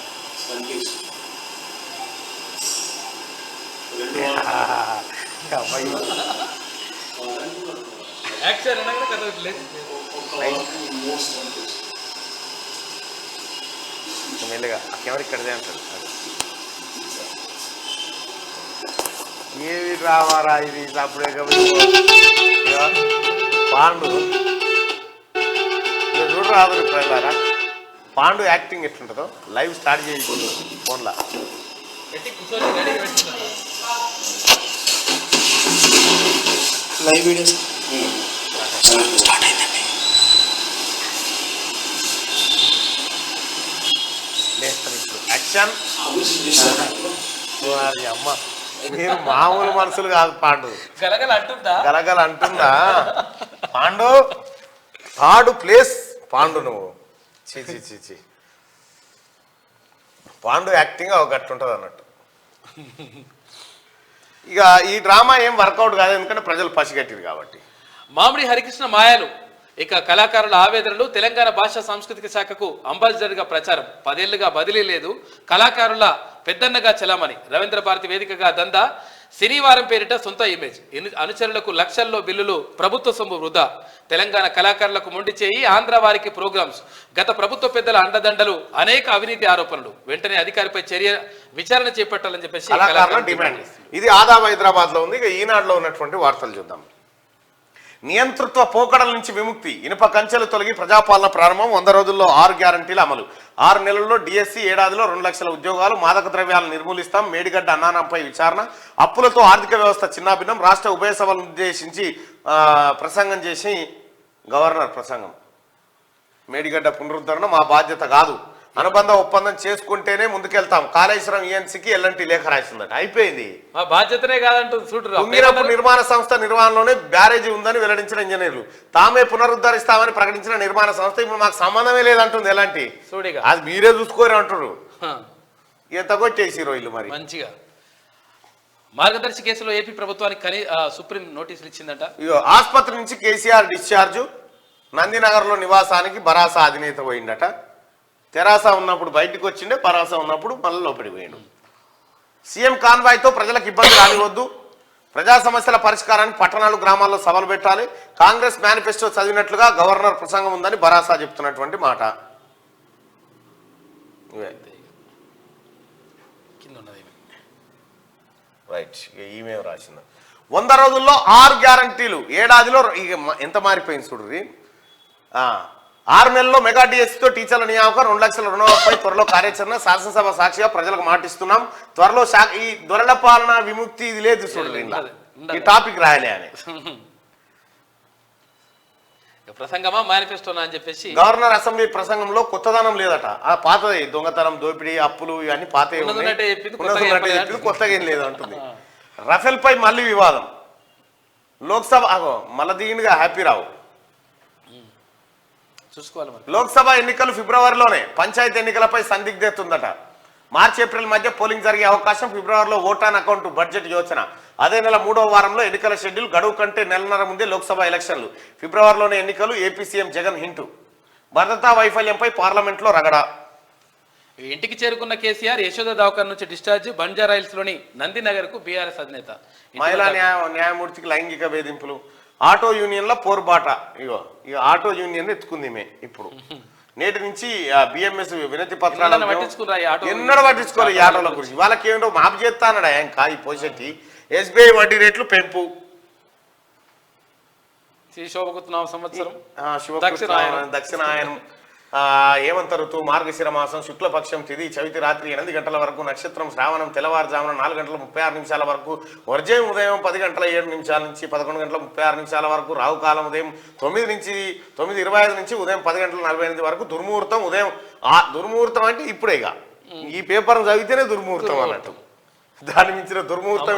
మెల్లగా కెమెరా ఇక్కడదే అంటారు. ఏవి రావారా ఇది? అప్పుడే పాండు చూడరాదు. ప్రజలారా, పాండు యాక్టింగ్ ఎట్లుంటుందో లైవ్ స్టార్ట్ చేయించు ఫోన్లో. లైవ్ వీడియోస్ లేస్తారు ఇప్పుడు యాక్షన్. అమ్మ, మీరు మామూలు మనుషులు కాదు. పాండు గలగల అంటుందా? Pandu 3rd place. పాండు నువ్వు చీ పాండు యాక్టింగ్ ఒక గట్టుంటుంది అన్నట్టు. ఇక ఈ డ్రామా ఏం వర్కౌట్ కాదు, ఎందుకంటే ప్రజలు పసిగట్టిరు కాబట్టి. మామిడి హరికృష్ణ మాయలు. ఇక కళాకారుల ఆవేదనలు. తెలంగాణ భాషా సాంస్కృతిక శాఖకు అంబాసిడర్గా ప్రచారం. 10 ఏళ్లుగా బదిలీ లేదు. కళాకారుల పెద్దన్నగా చలామణి. రవీంద్ర భారతి వేదికగా దందా. శనివారం పేరిట సొంత ఇమేజ్. అనుచరులకు లక్షల్లో బిల్లులు. ప్రభుత్వ సొమ్ము వృధా. తెలంగాణ కళాకారులకు మొండి చేయి. ఆంధ్ర వారికి ప్రోగ్రామ్స్. గత ప్రభుత్వ పెద్దల అండదండలు. అనేక అవినీతి ఆరోపణలు. వెంటనే అధికారిపై విచారణ చేపట్టాలని చెప్పేసి డిమాండ్. ఇది ఆదాబ్ హైదరాబాద్ లో ఉంది. ఇక ఈనాడులో ఉన్నటువంటి వార్తలు చూద్దాం. నియంతృత్వ పోకడల నుంచి విముక్తి, ఇనుప కంచెలు తొలగి ప్రజాపాలన ప్రారంభం, 100 రోజుల్లో 6 గ్యారంటీల అమలు, 6 నెలల్లో డిఎస్సి, ఏడాదిలో 2 లక్షల ఉద్యోగాలు, మాదక ద్రవ్యాలను నిర్మూలిస్తాం, మేడిగడ్డ అన్నానంపై విచారణ, అప్పులతో ఆర్థిక వ్యవస్థ చిన్నాభిన్నం, రాష్ట్ర ఉభయ సభలను ఉద్దేశించి ప్రసంగం చేసి గవర్నర్ ప్రసంగం. మేడిగడ్డ పునరుద్ధరణ మా బాధ్యత కాదు, అనుబంధ ఒప్పందం చేసుకుంటేనే ముందుకెళ్తాం, కాళేశ్వరం ఈఎన్సీకి ఎల్ఎన్టీ లేఖ రాసిందట. అయిపోయింది, మా బాధ్యతనే కాదంటూ చూడరు. కుంగినప్పుడు నిర్మాణ సంస్థ నిర్వహణలోనే బ్యారేజీ ఉందని వెల్లడించిన ఇంజనీర్లు, తామే పునరుద్ధరిస్తామని ప్రకటించిన నిర్మాణ సంస్థ ఇప్పుడు మాకు సంబంధమే లేదంటుంది. ఎలాంటి చూడిగా అది మీరే చూసుకోరు అంటారు. ఎంత కొట్టేసిరో ఇల్లు మరి. మంచిగా మార్గదర్శి కేసులో ఏపీ ప్రభుత్వానికి సుప్రీం నోటీసులు ఇచ్చిందట. ఇగో ఆసుపత్రి నుంచి కేసీఆర్ డిశ్చార్జు, నందినగర్లో నివాసానికి భరాసా అధినేత పోయిందట. తెరాస ఉన్నప్పుడు బయటకు వచ్చిండే, పరాస ఉన్నప్పుడు మళ్ళీ లోపలికి పోయిండు. సీఎం కాన్వాయ్తో ప్రజలకు ఇబ్బంది రానివద్దు, ప్రజా సమస్యల పరిష్కారానికి పట్టణాలు గ్రామాల్లో సభలు పెట్టాలి, కాంగ్రెస్ మేనిఫెస్టో చదివినట్లుగా గవర్నర్ ప్రసంగం ఉందని భరాసా చెప్తున్నటువంటి మాట. రైట్, ఈమె రాసింది. 100 రోజుల్లో 6 గ్యారంటీలు, ఏడాదిలో ఎంత మారిపోయింది చూడ్రి. 6 నెలల్లో మెగా డిఎస్సీతో టీచర్ల నియామకం, 2 లక్షల రుణమాఫీపై త్వరలో కార్యాచరణ, శాసనసభ సాక్షిగా ప్రజలకు మాటిస్తున్నాం, త్వరలో ఈ దొరల పాలన విముక్తి ఇది లేదు చూడండి, ఈ టాపిక్ రాయాలి అని ప్రసంగమా మేనిఫెస్టోనా అని చెప్పేసి గవర్నర్ అసెంబ్లీ ప్రసంగంలో కొత్తదనం లేదట. ఆ పాతది దొంగతనం, దోపిడీ, అప్పులు ఇవన్నీ పాత కొత్తగా ఏం లేదు అంటుంది. రఫేల్ పై మళ్ళీ వివాదం, లోక్సభ మళ్ళీ దిగినగా హ్యాపీ రావు. చూసుకోవాలి. లోక్సభ ఎన్నికలు ఫిబ్రవరిలోనే, పంచాయతీ ఎన్నికలపై సందిగ్ధత ఉందట. మార్చి ఏప్రిల్ మధ్య పోలింగ్ జరిగే అవకాశం, ఫిబ్రవరిలో ఓట్ ఆన్ అకౌంట్ బడ్జెట్ యోచన, అదే నెల 3వ వారంలో ఎన్నికల షెడ్యూల్, గడువు కంటే నెలన్నర ముందే లోక్సభ ఎలక్షన్లు, ఫిబ్రవరిలోనే ఎన్నికలు, ఏపీ సీఎం జగన్ హింటు, భద్రతా వైఫల్యంపై పార్లమెంట్లో రగడ. ఇంటికి చేరుకున్న కేసీఆర్ యశోద దవాఖాన నుంచి డిశ్చార్జ్, బంజారాయిల్స్ లోని నందినగర్ కు బీఆర్ఎస్ అధినేత. మహిళా న్యాయమూర్తికి లైంగిక వేధింపులు, ఆటో యూనియన్ల పోరుబాట. ఇక ఆటో యూనియన్ ఎత్తుకుంది మే ఇప్పుడు. నేటి నుంచి బిఎంఎస్ వినతి పత్రాలు ఎన్నడూ పట్టించుకోవాలి ఈ ఆటోల గురించి. వాళ్ళకి ఏమిటో మాపు చేస్తా అన్నాడు ఇంకా ఈ పోషెట్టి. ఎస్బీఐ వడ్డీ రేట్లు పెంపు, దక్షిణాయనం హేమంత ఋతువు, మార్గశిర మాసం, శుక్లపక్షం తిథి, చవితి రాత్రి 8 గంటల వరకు, నక్షత్రం శ్రావణం, తెల్లవారుజామున 4 గంటల 36 నిమిషాల వరకు, వర్జయం ఉదయం 10 గంటల 7 నిమిషాల నుంచి 11 గంటల 36 నిమిషాల వరకు, రావుకాలం ఉదయం 9:25 నుంచి ఉదయం 10 గంటల 48 వరకు, దుర్ముహూర్తం ఉదయం. దుర్ముహూర్తం అంటే ఇప్పుడే ఈ పేపర్ చదివితేనే దుర్ముహూర్తం అన్నట్టు, దాని మించిన దుర్ముహూర్తం